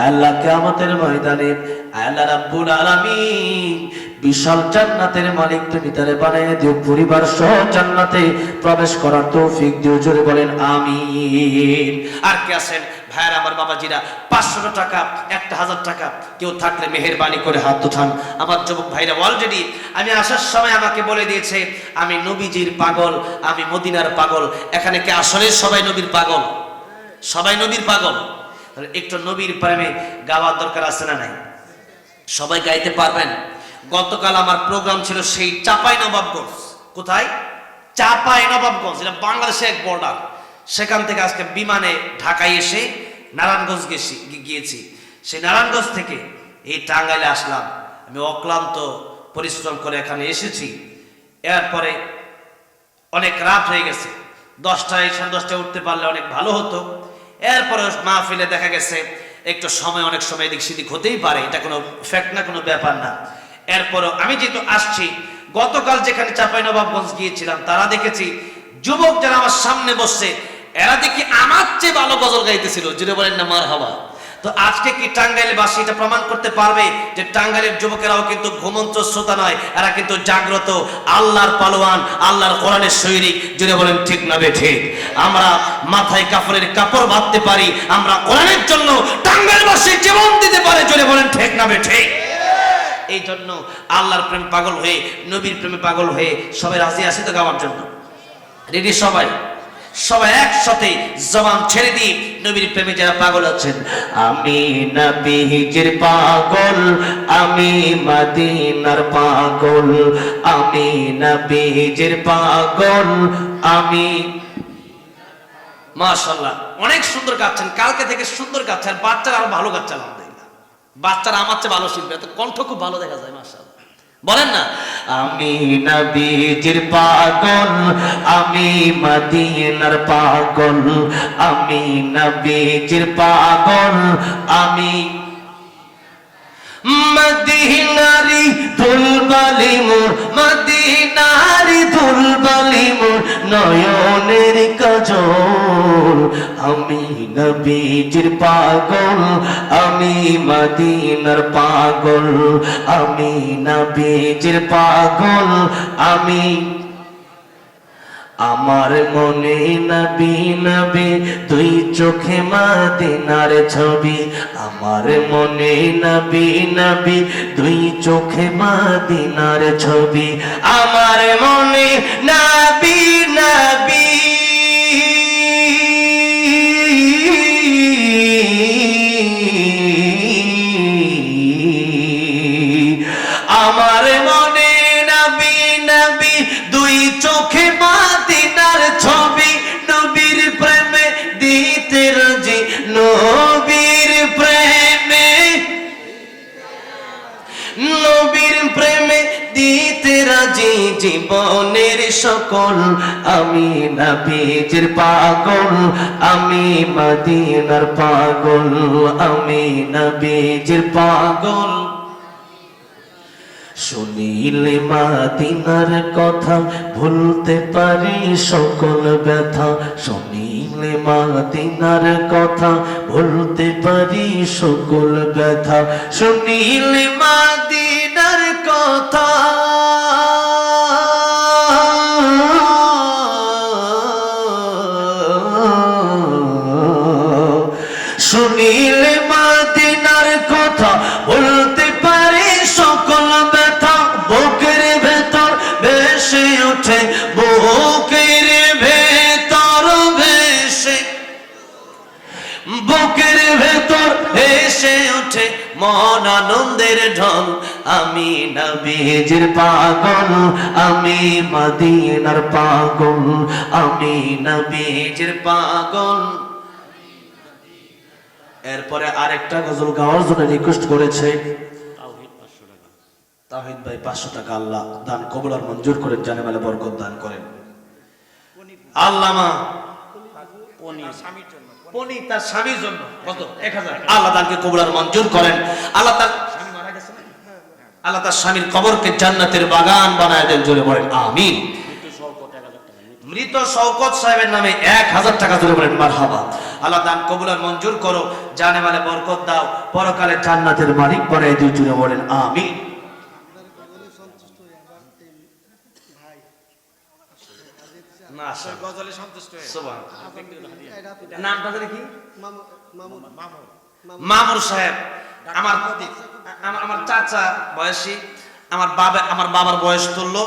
আল্লাহ। কিয়ামতের ময়দানে আল্লাহ রাব্বুল আলামিন বিশাল জান্নাতের মালিক তুমি তারে বানিয়ে দিও। পরিবার সহ জান্নাতে প্রবেশ করার তৌফিক দিও। জোরে বলেন আমিন। আর কে আছেন ভাইরা আমার বাবাজিরা 500 টাকা, 1000 টাকা কেউ থাকলে মেহেরবানি করে হাত উঠান। আমার যুবক ভাইরা অলরেডি আমি আসার সময় আমাকে বলে দিয়েছে আমি নবীজির পাগল, আমি মদিনার পাগল। এখানে কি আসলে সবাই নবীর পাগল? সবাই নবীর পাগল? একটু নবীর প্রেমে গাওয়ার দরকার আছে না নাই? সবাই গাইতে পারবেন? গতকাল আমার প্রোগ্রাম ছিল সেই চাঁপাইনবাবগঞ্জ। কোথায়? চাঁপাইনবাবগঞ্জ, এটা বাংলাদেশের এক বর্ডার। সেখান থেকে আজকে বিমানে ঢাকায় এসে নারায়ণগঞ্জ গিয়েছি। সেই নারায়ণগঞ্জ থেকে এই টাঙ্গাইলে আসলাম। আমি অক্লান্ত পরিশ্রম করে এখানে এসেছি। এরপরে অনেক রাত হয়ে গেছে, 10টায় 10:30টায় উঠতে পারলে অনেক ভালো হতো। এরপরে মাহফিলে দেখা গেছে একটু সময় অনেক সময় এদিক সেদিক হতেই পারে, এটা কোনো ফ্যাক্ট না, কোনো ব্যাপার না। এরপরও আমি যেহেতু আসছি, গতকাল যেখানে চাঁপাইনবাবগঞ্জ গিয়েছিলাম তারা দেখেছি যুবক যারা আমার সামনে বসছে এরা দেখি আমার চেয়ে ভালো গজল গাইতেছিল। যেটা বলেন না মারহাবা। তো আজকে কি টাঙ্গাইলে বাসী এটা প্রমাণ করতে পারবে যে টাঙ্গাইলের যুবকেরাও কিন্তু ঘুমন্ত শ্রোতা নয়, এরা কিন্তু জাগ্রত আল্লাহর পালোয়ান, আল্লাহর কোরআনের সৈনিক। যেটা বলেন ঠিক না বেঠিক? আমরা মাথায় কাফনের কাপড় বাঁধতে পারি, আমরা কোরআনের জন্য টাঙ্গাইলবাসী জীবন দিতে পারে। যেটা বলেন ঠিক না বেঠিক? এই জন্য আল্লাহর প্রেম পাগল হয়ে, নবীর প্রেমে পাগল হয়ে সবাই রাজি আছে তো গাওয়ার জন্য? রেডি সবাই? সবাই একসাথে জবান ছেড়ে দিয়ে নবীর প্রেমে যারা পাগল আছেন। আমি নবীজির পাগল, আমি মদিনার পাগল, আমি নবীজির পাগল, আমি। মাশাআল্লাহ, অনেক সুন্দর গাচ্ছেন, কালকে থেকে সুন্দর গাচ্ছেন। বাচ্চারা আরো ভালো গাচ্ছে আলহামদুলিল্লাহ। বাচ্চারা আমার চেয়ে ভালো শিখবে, তো কণ্ঠ খুব ভালো দেখা যায়। মাশাআল্লাহ, বলেন না আমি নবীজির পাগল, আমি মদিনার পাগল, আমি নবীজির পাগল, আমি মদিনারি ধুলবালি মোর, মদিনারি ধুলবালি মোর নয়নের কাজল। আমি নবীজির পাগল, আমি মদিনার পাগল, আমি নবীজির পাগল, আমি। আমার মনে নবী নবী দুই চোখে মদিনার ছবি, আমার মনে নবী নবী দুই চোখে মদিনার ছবি, আমার মনে নবী নবী আমার মনে নবী নবী দুই চোখে মদিনা সকল, আমি নবীজির পাগল, আমি মদিনার পাগল, আমি নবীজির পাগল। শুনিলে মদিনার কথা ভুলতে পারি সকল ব্যথা, শুনিলে মদিনার কথা ভুলতে পারি সকল ব্যথা, শুনিলে মদিনার কথা শুনিলে মদিনার কথা বলতে পারি সকল ব্যথা, বুকের ভেতর ভেসে ওঠে, বুকের ভেতর ভেসে, বুকের ভেতর ভেসে ওঠে মন আনন্দের ঢল। আমি নবীজির পাগল, আমি মদিনার পাগল, আমি নবীজির পাগল। এরপরে আরেকটা গজল গাওয়ার জন্য রিকোয়েস্ট করেছে তাওহীদ 500 টাকা। তাওহীদ ভাই 500 টাকা আল্লাহ দান কবুল আর মঞ্জুর করেন, জানে মালে বরকত দান করেন। আল্লামা পনি তার স্বামীর জন্য কত 1000 আল্লাহ দানকে কবুল আর মঞ্জুর করেন। আল্লাহ তার স্বামী মারা গেছে না, আল্লাহ তার স্বামীর কবরকে জান্নাতের বাগান বানায় দেন, জোরে বলেন আমিন। মৃত শওকত সাহেবের নামে 1000 টাকা জোরে বলেন মারহাবা। আল্লাহ দান কবুল আর মঞ্জুর করো, জানে মালে বরকত দাও, পরকালে জান্নাতের মালিক বানায় দিও, জোরে বলেন আমিন। নামটা জানি কি? মামুর সাহেব। আমার চাচা বয়সী, আমার বাবার বয়স তুললো,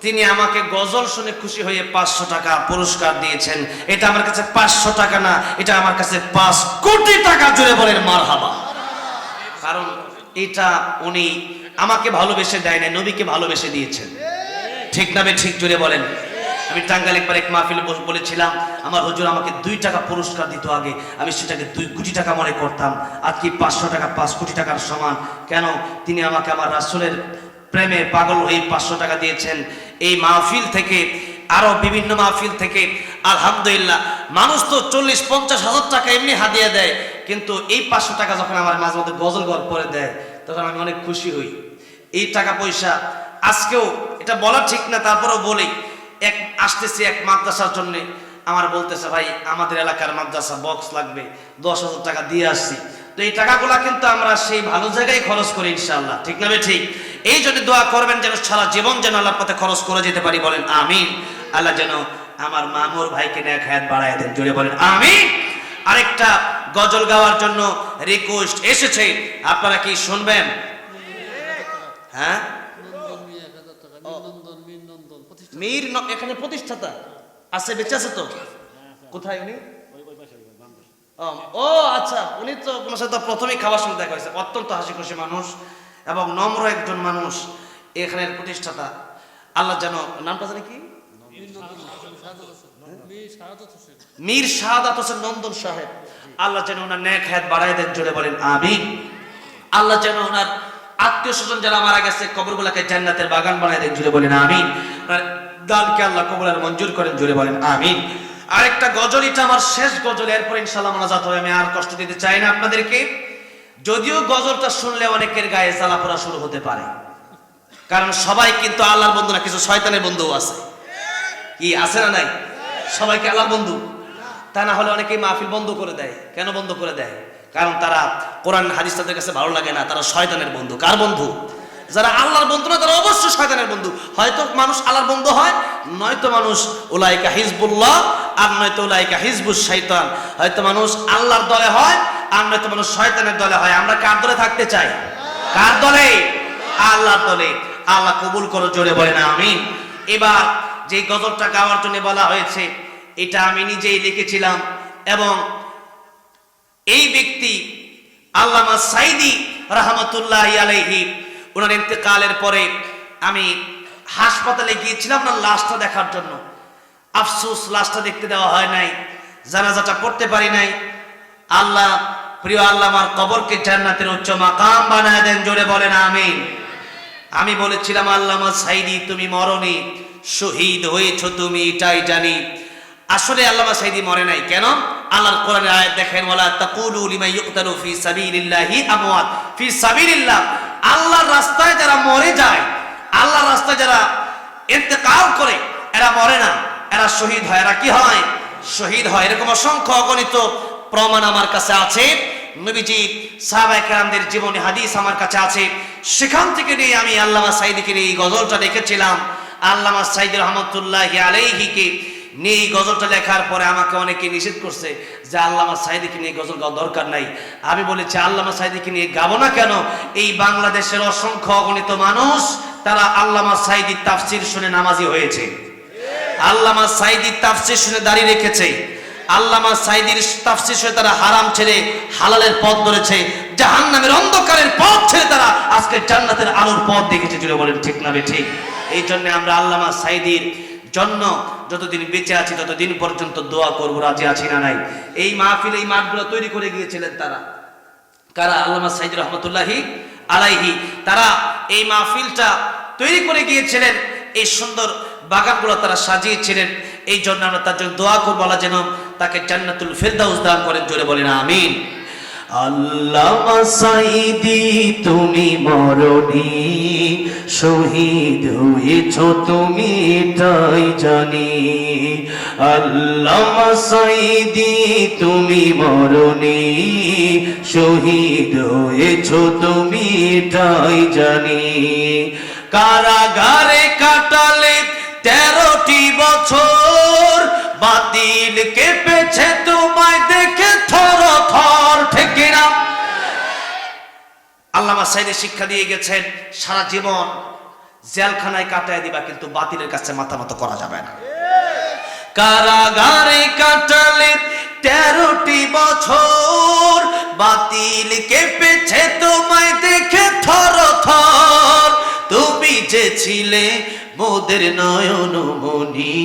তিনি আমাকে গজল শুনে খুশি হয়ে 500 টাকা পুরস্কার দিয়েছেন। এটা আমার কাছে 500 টাকা না, এটা আমার কাছে 5 কোটি টাকা, জুড়ে বলেন মারহাবা। কারণ এটা উনি আমাকে ভালোবেসে দেয় না, নবীকে ভালোবেসে দিয়েছেন। ঠিক না বে ঠিক? জুড়ে বলেন। আমি টাঙ্গাইল একবার এক মাহফিলে বলেছিলাম, আমার হুজুর আমাকে 2 টাকা পুরস্কার দিত আগে, আমি সেটাকে 2 কোটি টাকা মনে করতাম। আজকে 500 টাকা 5 কোটি টাকার সমান। কেন? তিনি আমাকে আমার রাসূলের প্রেমে পাগল হয়ে 500 টাকা দিয়েছেন। এই মাহফিল থেকে আরো বিভিন্ন মাহফিল থেকে আলহামদুলিল্লাহ মানুষ তো 40-50 হাজার টাকা এমনি হাদিয়া দেয়, কিন্তু এই 500 টাকা যখন আমার মাঝে মধ্যে গজল গড় পরে দেয় তখন আমি অনেক খুশি হই। এই টাকা পয়সা আজকেও এটা বলা ঠিক না, তারপরেও বলি, এক আসতেছি এক মাদ্রাসার জন্য, আমার বলতেছে ভাই আমাদের এলাকার মাদ্রাসা বক্স লাগবে, 10,000 টাকা দিয়ে আসছি। তো এই টাকাগুলা কিন্তু আমরা সেই ভালো জায়গায় খরচ করি ইনশাআল্লাহ, ঠিক না ঠিক? এই জন্য দোয়া করবেন যেন সারা জীবন যেন আল্লাহর পথে খরচ করে যেতে পারি, বলেন আমিন। আল্লাহ যেন আমার মামুর ভাইকে নেক হায়াত বাড়ায় দেন, জোরে বলেন আমিন। আরেকটা গজল গাওয়ার জন্য রিকোয়েস্ট এসেছে, আপনারা কি শুনবেন? হ্যাঁ, মীর এখানে প্রতিষ্ঠাতা আছে, বেঁচে আছে তো? কোথায় উনি? ও আচ্ছা, উনি তো তোমার সাথে প্রথমেই খাওয়ার সময় দেখা হয়েছে। অত্যন্ত হাসি খুশি মানুষ এবং নম্র একজন মানুষ, এখানের প্রতিষ্ঠাতা। আল্লাহ যেন, নামটা জানি কি? মীর শাহাদাত হোসেন নন্দন সাহেব। আল্লাহ যেন ওনার নেক হায়াত বাড়ায় দেন, জোরে বলেন আমিন। আল্লাহ যেন ওনার আত্মীয় স্বজন যারা মারা গেছে কবরগুলোকে জান্নাতের বাগান বানায় দেন, জোরে বলেন আমিন। দানকে আল্লাহ কবুল আর মঞ্জুর করেন, জোরে বলেন আমিন। আরেকটা গজল, এটা আমার শেষ গজল, এরপর ইনশাআল্লাহ মোনাজাত হবে। আমি আর কষ্ট দিতে চাই না আপনাদেরকে। যদিও গজলটা শুনলে অনেকের গায়ে জ্বালা পোড়া শুরু হতে পারে, কারণ সবাই কিন্তু আল্লাহর বন্ধু না, কিছু শয়তানের বন্ধুও আছে। কি আছে না নাই? সবাইকে আল্লাহর বন্ধু তা না হলে অনেকেই মাহফিল বন্ধ করে দেয়। কেন বন্ধ করে দেয়? কারণ তারা কোরআন হাদিস তাদের কাছে ভালো লাগে না, তারা শয়তানের বন্ধু। কার বন্ধু? যারা আল্লাহর বন্ধু না তারা অবশ্যই শয়তানের বন্ধু। হয়তো মানুষ আল্লাহর বন্ধু হয়, নয়তো মানুষ উলাইকা হিজবুল্লাহ আর নয়তো উলাইকা হিজবুশ শয়তান। হয়তো মানুষ আল্লাহর দলে হয় আর নয়তো মানুষ শয়তানের দলে হয়। আমরা কার দলে থাকতে চাই? কার দলে? আল্লাহর দলে। আল্লাহ কবুল করো, জোরে বলেন আমিন। এবার যে গজলটা গাওয়ার জন্য বলা হয়েছে, এটা আমি নিজেই লিখেছিলাম এবং এই ব্যক্তি আল্লামা সাইদি রাহমাতুল্লাহি আলাইহি, ওনার ইন্তেকালের পরে আমি হাসপাতালে গিয়েছিলাম না লাশটা দেখার জন্য। আফসোস, লাশটা দেখতে দেওয়া হয় নাই, জানাজাটা পড়তে পারি নাই। আল্লাহ প্রিয় আল্লামার কবরকে জান্নাতের উচ্চ মাকাম বানায় দেন, জোরে বলেন আমিন। আমি বলেছিলাম আল্লামা সাইদি তুমি মরনি, শহীদ হয়েছো তুমি এটাই জানি। আসলে আল্লামা সাঈদী মরে নাই কেন? আল্লাহর কোরআনের আয়াত দেখেন, ওয়ালা তাকুলু লিমান ইউকতালু ফি সাবিলিল্লাহি আমওয়াত, ফি সাবিলিল্লাহ, আল্লাহর রাস্তায় যারা মরে যায়, আল্লাহর রাস্তায় যারা ইন্তেকাল করে, এরা মরে না, এরা শহীদ হয়। এরা কি হয়? শহীদ হয়। এরকম অসংখ্য অগণিত প্রমাণ আমার কাছে আছে। নবীজি সাহাবায়ে কেরামদের জীবনী হাদিস আমার কাছে আছে। সেখান থেকে নিয়ে আমি আল্লামা সাঈদীকে নিয়ে এই গজলটা লিখেছিলাম। আল্লামা সাঈদী রহমাতুল্লাহি আলাইহিকে নিয়ে এই গজলটা লেখার পরে আমাকে অনেকে নিষেধ করছে যে আল্লামা সাঈদীকে নিয়ে গজল গাওয়ার দরকার নাই। আমি বলেছি আল্লামা সাঈদীকে নিয়ে গাবো না কেন? এই বাংলাদেশের অসংখ্য অগণিত মানুষ তারা আল্লামা সাঈদীর তাফসীর শুনে নামাজি হয়েছে, আল্লামা সাঈদীর তাফসীর শুনে দাড়ি রেখেছে, আল্লামা সাঈদীর তাফসীর শুনে তারা হারাম ছেড়ে হালালের পথ ধরেছে, জাহান্নামের অন্ধকারের পথ ছেড়ে তারা আজকে জান্নাতের আলোর পথ দেখেছে। জুড়ে বলেন ঠিক না ঠিক? এই জন্য আমরা আল্লামা সাঈদীর জন্য যতদিন বেঁচে আছি ততদিন পর্যন্ত দোয়া করবো। রাজি আছি না নাই? এই মাহফিল, এই মাঠগুলো তৈরি করে গিয়েছিলেন তারা কারা? আল্লামা সাঈদী রহমাতুল্লাহি আলাইহি। তারা এই মাহফিলটা তৈরি করে গিয়েছিলেন, এই সুন্দর বাগানগুলো তারা সাজিয়েছিলেন। এই জন্য আমরা তার জন্য দোয়া করবো, আল্লাহ যেন তাকে জান্নাতুল ফেরদাউস দান করেন। জোরে বলেন আমিন। আল্লামা সাঈদী তুমি মরনি, শহীদ হয়েছো তুমি এটাই জানি। আল্লামা সাঈদী তুমি মরনি, শহীদ হয়েছো তুমি এটাই জানি। কারাগারে কাটালে 13টি বছর, বাতিল কেঁপেছে তোমায় দেখে থর থর। ঠিক না? আল্লামা সাঈদী শিক্ষা দিয়ে গেছেন সারা জীবন জেলখানায় কাটায় দিবা, কিন্তু বাতিলের কাছে মাথা নত করা যাবে না। কারাগারে কাটালে 13টি বছর, বাতিল কেঁপেছে তোমায় দেখে থর থর। তুমি যে ছিলে মোদের নয়ন মনি,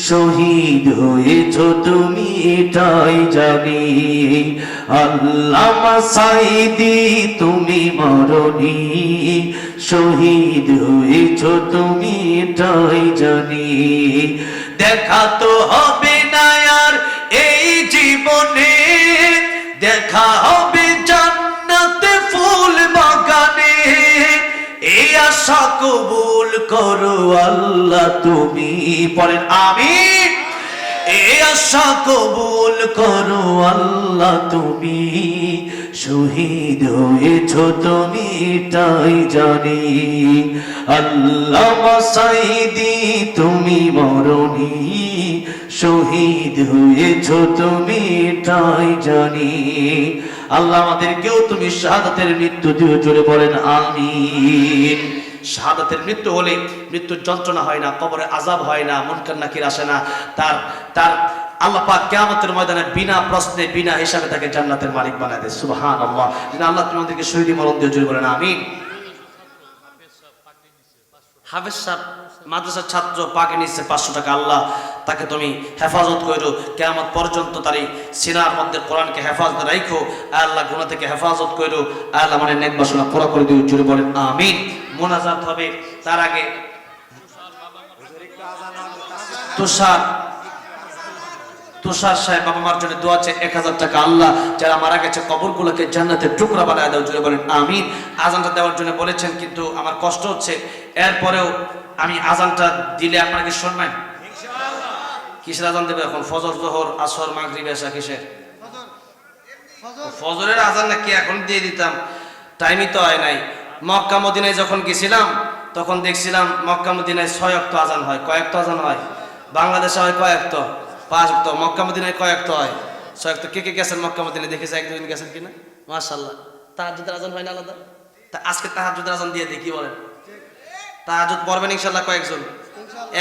শহীদ হয়েছো তুমি এটাই জানি। আল্লামা সাঈদী তুমি মরনি, শহীদ হয়েছো তুমি এটাই জানি। দেখা তো হবে না আর এই জীবনে, দেখা হবে জান্নাতে ফুল বাগানে। এই আশা কবুল করো আল্লাহ তুমি, পড়েন আমিন। এই আশা কবুল করো আল্লাহ তুমি, শহীদ হয়েছো তুমি এটাই জানি। আল্লামা সাঈদী তুমি মরনি, শহীদ হয়েছো তুমি এটাই জানি। আল্লাহ আমাদেরকেও তুমি শাহাদাতের মৃত্যু দিও। জোরে বলেন আমিন। শাহাদাতের মৃত্যু হলে মৃত্যুর যন্ত্রণা হয় না, কবরে আযাব হয় না, মুনকার নাকির আসে না। তার আল্লাহ পাক কিয়ামতের ময়দানে বিনা প্রশ্নে বিনা হিসাবে তাকে জান্নাতের মালিক বানায় দেয়। সুবহানাল্লাহ। আল্লাহ তুমি আমাদেরকে শহীদি মরণ দিও। জোরে বলেন আমিন। হাফেজ সাহেব মাদ্রাসার ছাত্র পাকে নিচ্ছে 500 টাকা। আল্লাহ তাকে তুমি হেফাজত করো, কিয়ামত পর্যন্ত তার এই সিনার মধ্যে কোরআনকে হেফাজত রাখো। আল্লাহ গুনাহ থেকে হেফাজত করো। আল্লাহ মানে নেক বাসনা পুরা করে দিও। জোরে বলেন আমিন। মোনাজাত হবে, তার আগে তুষার সাহেব বাবা মার জন্য দোয়া চাই 1000 টাকা। আল্লাহ যারা মারা গেছে কবরগুলোকে জান্নাতের টুকরা বানায় দাও। জোরে বলেন আমিন। আজানটা দেওয়ার জন্য বলেছেন, কিন্তু আমার কষ্ট হচ্ছে, এরপরেও আমি আজানটা দিলে আপনারা কি শুনবেন? কিসের আজান দেবে এখন? ফজর, জোহর, আসর, মাগরিব, এশা? কিসের? ফজরের আজান নাকি এখন দিয়ে দিতাম, টাইমই তো হয় নাই। মক্কা মদিনায় যখন গেছিলাম তখন দেখছিলাম মক্কা মদিনায় 6 ওয়াক্ত আজান হয়। কয় ওয়াক্ত আজান হয়? বাংলাদেশে হয় কয় ওয়াক্ত? 5 ওয়াক্ত। মক্কা মদিনায় কয় ওয়াক্ত হয়? 6 ওয়াক্ত। কে কে গেছেন মক্কা মদিনায়? দেখেছে একদিন গেছেন কিনা? মাশাআল্লাহ। তাহাজ্জুদের আজান হয় না আলাদা? তা আজকে তাহাজ্জুদের আজান দিয়ে দিই, কি বলেন? তাহাজ্জুদ পড়বেন ইনশাআল্লাহ কয়েকজন?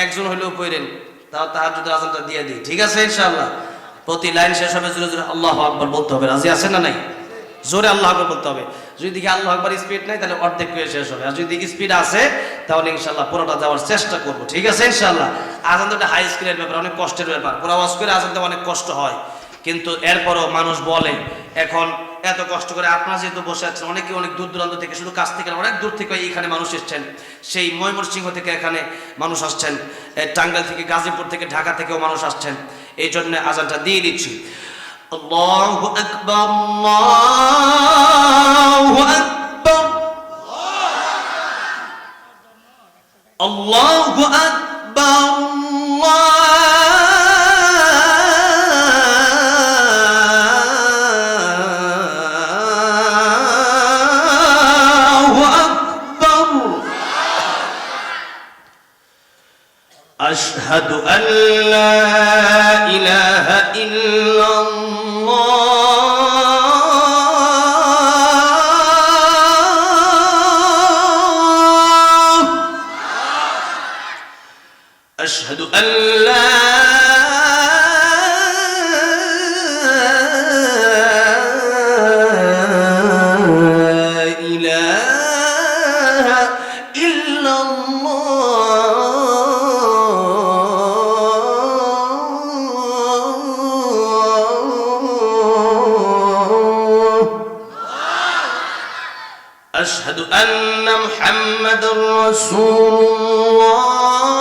একজন হইলেও পড়েন, তাও তাহাজ্জুদের আজানটা দিয়ে দিই, ঠিক আছে ইনশাআল্লাহ। প্রতি লাইন শেষ হবে জোরে জোরে আল্লাহু আকবার বলতে হবে। রাজি আছেন না নাই? জোরে আল্লাহু আকবার বলতে হবে। যদি দেখি আল্লাহু আকবার স্পিড নাই তাহলে অর্ধেক করে শেষ হবে, আর যদি দেখি স্পিড আছে তাহলে ইনশাআল্লাহ পুরোটা যাওয়ার চেষ্টা করব, ঠিক আছে ইনশাআল্লাহ। আজান তো একটা হাই স্কিলের ব্যাপার, অনেক কষ্টের ব্যাপার। পুরো আওয়াজ করে আজান দেওয়া অনেক কষ্ট হয়, কিন্তু এরপরও মানুষ বলে এখন এত কষ্ট করে আপনারা যেহেতু বসে আছেন, অনেকে অনেক দূর দূরান্ত থেকে, শুধু কাছ থেকে অনেক দূর থেকে এখানে মানুষ এসছেন, সেই ময়মনসিংহ থেকে এখানে মানুষ আসছেন, টাঙ্গাইল থেকে, গাজীপুর থেকে, ঢাকা থেকেও মানুষ আসছেন। এই জন্য আজানটা দিয়ে দিচ্ছি। আল্লাহু আকবার, আল্লাহু আকবার, আল্লাহু আকবার, আল্লাহু আকবার। আশহাদু আল্লা ইলাহা ইল্লাল্লাহ, أشهد أن لا إله إلا الله، أشهد أن محمد رسول الله،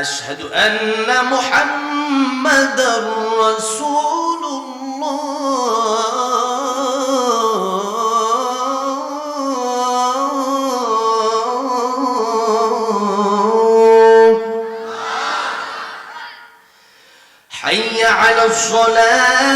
أشهد أن محمدًا رسول الله، حي على الصلاة،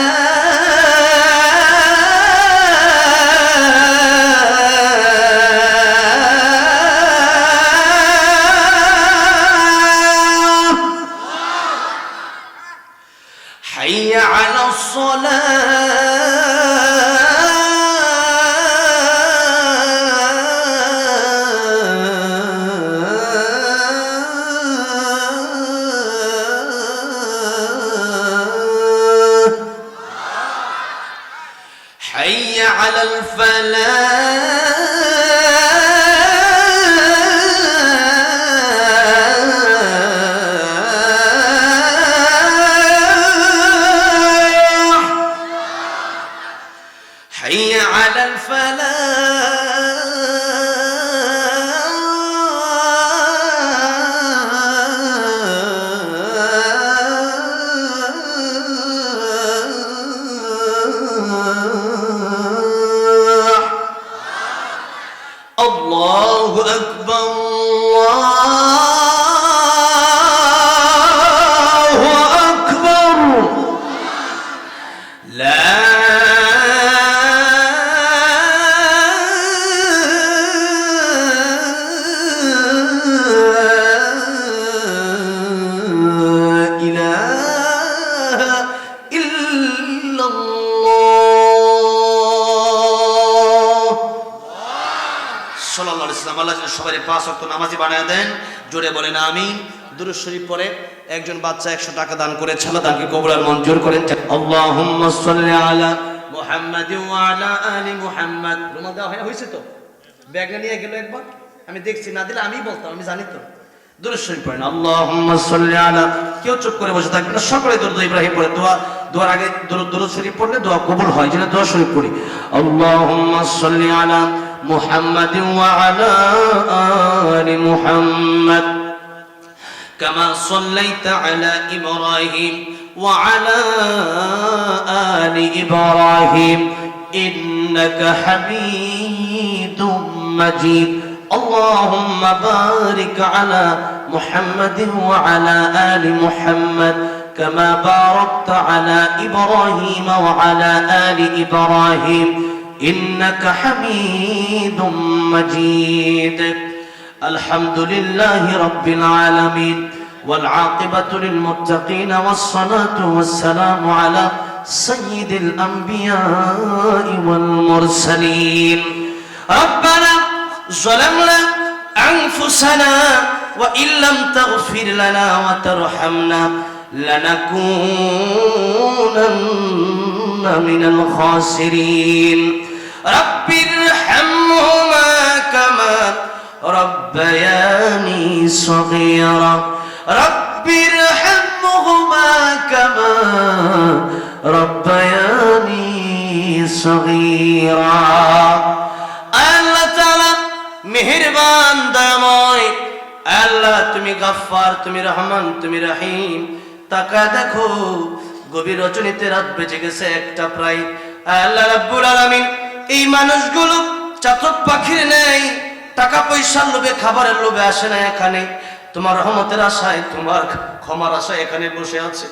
حي على الصلاة، حي على الفلاح، حي على الفلاح. الله أكبر، الله أكبر، لا إله إلا الله। সাল্লাল্লাহু আলাইহি ওয়াসাল্লাম। আল্লাহ যেন সবাই 5 ওয়াক্ত নামাজি বানায় দেন। জোরে বলেন আমিন। দুরূদ শরীফ পড়ে একজন বাচ্চা 100 টাকা দান করেছে, আল্লাহ তাকে কবুল আর মঞ্জুর করেন। আল্লাহুম্মা সাল্লি আলা মুহাম্মাদিন ওয়া আলা আলি মুহাম্মাদ। রুমাল দেওয়া হয়েছে তো? ব্যাগটা নিয়ে গেল একবার, আমি দেখছি, না দিলে আমিই বলতাম, আমি জানি তো। দুরূদ শরীফ পড়েন। আল্লাহুম্মা সাল্লি আলা, কেউ চুপ করে বসে থাকবে না, সকলে দরুদ ইব্রাহিম পড়ে। দোয়ার আগে দরুদ শরীফ পড়লে দোয়া কবুল হয়, যেন দোয়া শরীফ পড়ি। আল্লাহুম্মা সাল্লি আলা মুহাম্মাদিন ওয়া আলা আলি মুহাম্মাদ কামা সাল্লাইতা আলা ইব্রাহিম ওয়া আলা আলি ইব্রাহিম ইন্নাকা হামিদুম মাজিদ। اللهم بارك على محمد وعلى آل محمد كما باركت على إبراهيم وعلى آل إبراهيم إنك حميد مجيد. الحمد لله رب العالمين والعاقبة للمتقين والصلاة والسلام على سيد الأنبياء والمرسلين. ربنا ظلمنا أنفسنا وإن لم تغفر لنا وترحمنا لنكونن من الخاسرين. رب ارحمهما كما ربياني صغيرا رب ارحمهما كما ربياني صغيرا আল্লাহ তাআলা মেহেরবান দয়াময় আল্লাহ তুমি গফফার তুমি রহমান তুমি রহিম তাকা দেখো গভীর রজনীতে রাত বেজে গেছে একটা প্রায় আল্লাহ রাব্বুল আলামিন এই মানুষগুলো চাতক পাখির নেই টাকা পয়সার লোভে খাবারের লোভে আসে না এখানে তোমার রহমতের আশায় তোমার ক্ষমার আশায় এখানে বসে আছে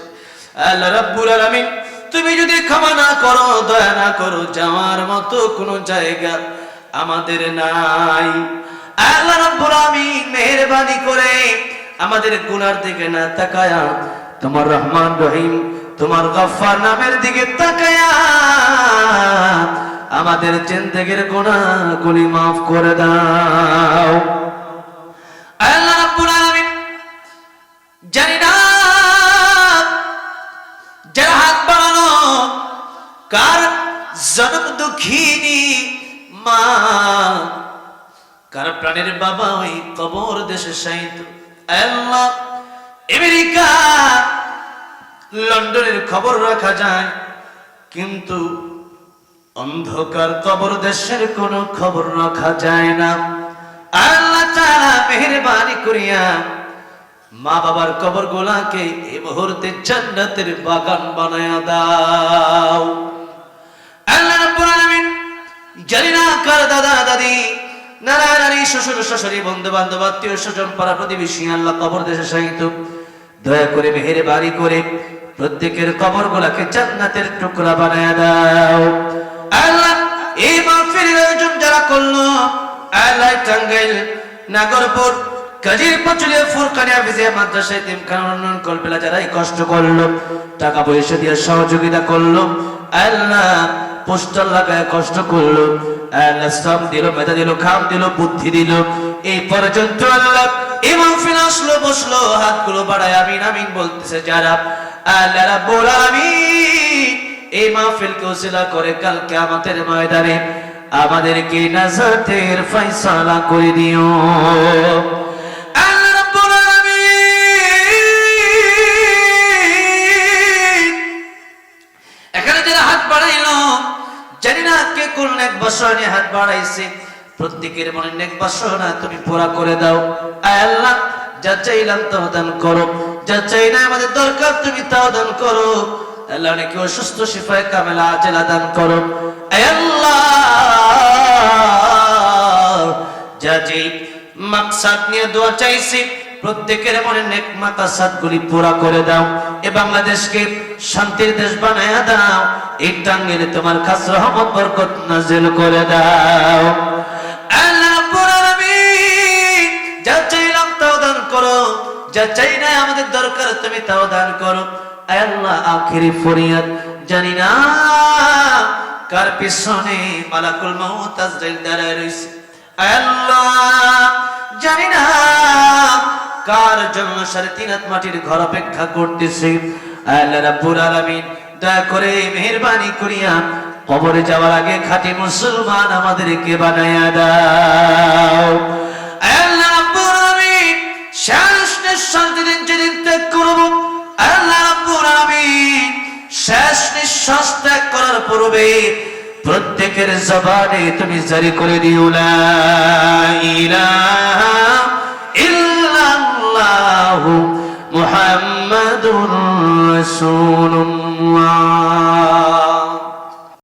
আল্লাহ রাব্বুল আলামিন তুমি যদি ক্ষমা না করো দয়া না করো যাওয়ার মতো কোনো জায়গা আমাদের নাই আল্লাহ রাব্বুল আলামিন মেহেরবানি করে আমাদের গুনার দিকে না তাকায়া তোমার রহমান রহিম তোমার গফফার নামের দিকে তাকায়া আমাদের জিন্দেগীর গুনাহগুলি maaf করে দাও আল্লাহ রাব্বুল আলামিন জানি না যারা হাত বাড়ানো কার জনম দুঃখিনী মা কার প্রাণের বাবা ওই কবর দেশে শায়িত আল্লাহ আমেরিকা লন্ডনের খবর রাখা যায় কিন্তু অন্ধকার কবর দেশের কোনো খবর রাখা যায় না আল্লাহ তাআলা মেহেরবানি করিয়া মা বাবার কবর গুলাকে এই মুহূর্তে জান্নাতের বাগান বানায়া দাও আল্লাহ রাব্বুল আলামিন জানি না কার দাদা দাদি নানা নানি শ্বশুর শাশুড়ি বন্ধু বান্ধব আত্মীয় স্বজন পাড়া প্রতিবেশী আল্লাহ কবর দেশে শায়িত দয়া করে মেহেরবানি করে প্রত্যেকের কবর গুলাকে জান্নাতের টুকরা বানায়া দাও আল্লাহ এই মাহফিলের আয়োজন যারা করলো আল্লাহ টাঙ্গাইল নাগরপুর কাজীর পচলিয়া ফুরকানিয়া হাফিজিয়া মাদ্রাসা এতিমখানা উন্নয়ন কল্পেলা যারা এই কষ্ট করলো টাকা পয়সা দিয়ে সহযোগিতা করলো আল্লাহ পোস্টার লাগায় কষ্ট করলো আল্লাহ শ্রম দিল মেধা দিল খাম দিল বুদ্ধি দিল এই পর্যন্ত আল্লাহ এই মাহফিল আসলো বসলো হাতগুলো বাড়ায় আমিন আমিন বলতেছে যারা আল্লাহ রাব্বুল আলামিন এই মাহফিলকে ওসিলা করে কাল কিয়ামতের ময়দানে আমাদেরকে নাজাতের ফয়সালা করে দিও আল্লাহ রাব্বুল আলামিন এখানে যারা হাত বাড়াইলো জানি না কে কোন এক বাসনে হাত বাড়াইছে প্রত্যেকের মনে নেক বাসনা তুমি পুরা করে দাও আয় আল্লাহ যা চাইলাম তাও দান করো যা চাই না আমাদের দরকার তুমি তাও দান করো আল্লাহ অনেকে অসুস্থ শিফায়ে কামেলা আজেলা দান করো আয় আল্লাহ যা যেই মাকসাদ নিয়ে দোয়া চাইছি প্রত্যেকের মনে নেক মাকসাদগুলি পুরা করে দাও এ বাংলাদেশকে শান্তির দেশ বানায়া দাও এই টাঙ্গিলে তোমার খাস রহমত বরকত নাজিল করে দাও আল্লাহ রাব্বুল আলামিন যা চাইলাম তাও দান করো যা চাই না আমাদের দরকার তুমি তাও দান করো আয় আল্লাহ আখিরি ফরিয়াদ জানি না কার পিছনে মালাকুল মাউত আজরাইল দাঁড়ায় রইছে আয় আল্লাহ জানি না কার জন্য 3.5 হাত মাটির ঘর অপেক্ষা করতেছে আল্লাহ রাব্বুল আলামিন দয়া করে মেহেরবানি করিয়া কবরে যাওয়ার আগে খাঁটি মুসলমান আমাদেরকে বানায়া দাও আল্লাহ রাব্বুল আলামিন শেষ নিঃশ্বাস যেদিন ত্যাগ করব আল্লাহ রাব্বুল আলামিন শেষ নিঃশ্বাস ত্যাগ করার পূর্বে প্রত্যেকের জবানে তুমি জারি করে দিও লা ইলাহা ইল্লাল্লাহু মুহাম্মাদুর রাসূলুল্লাহ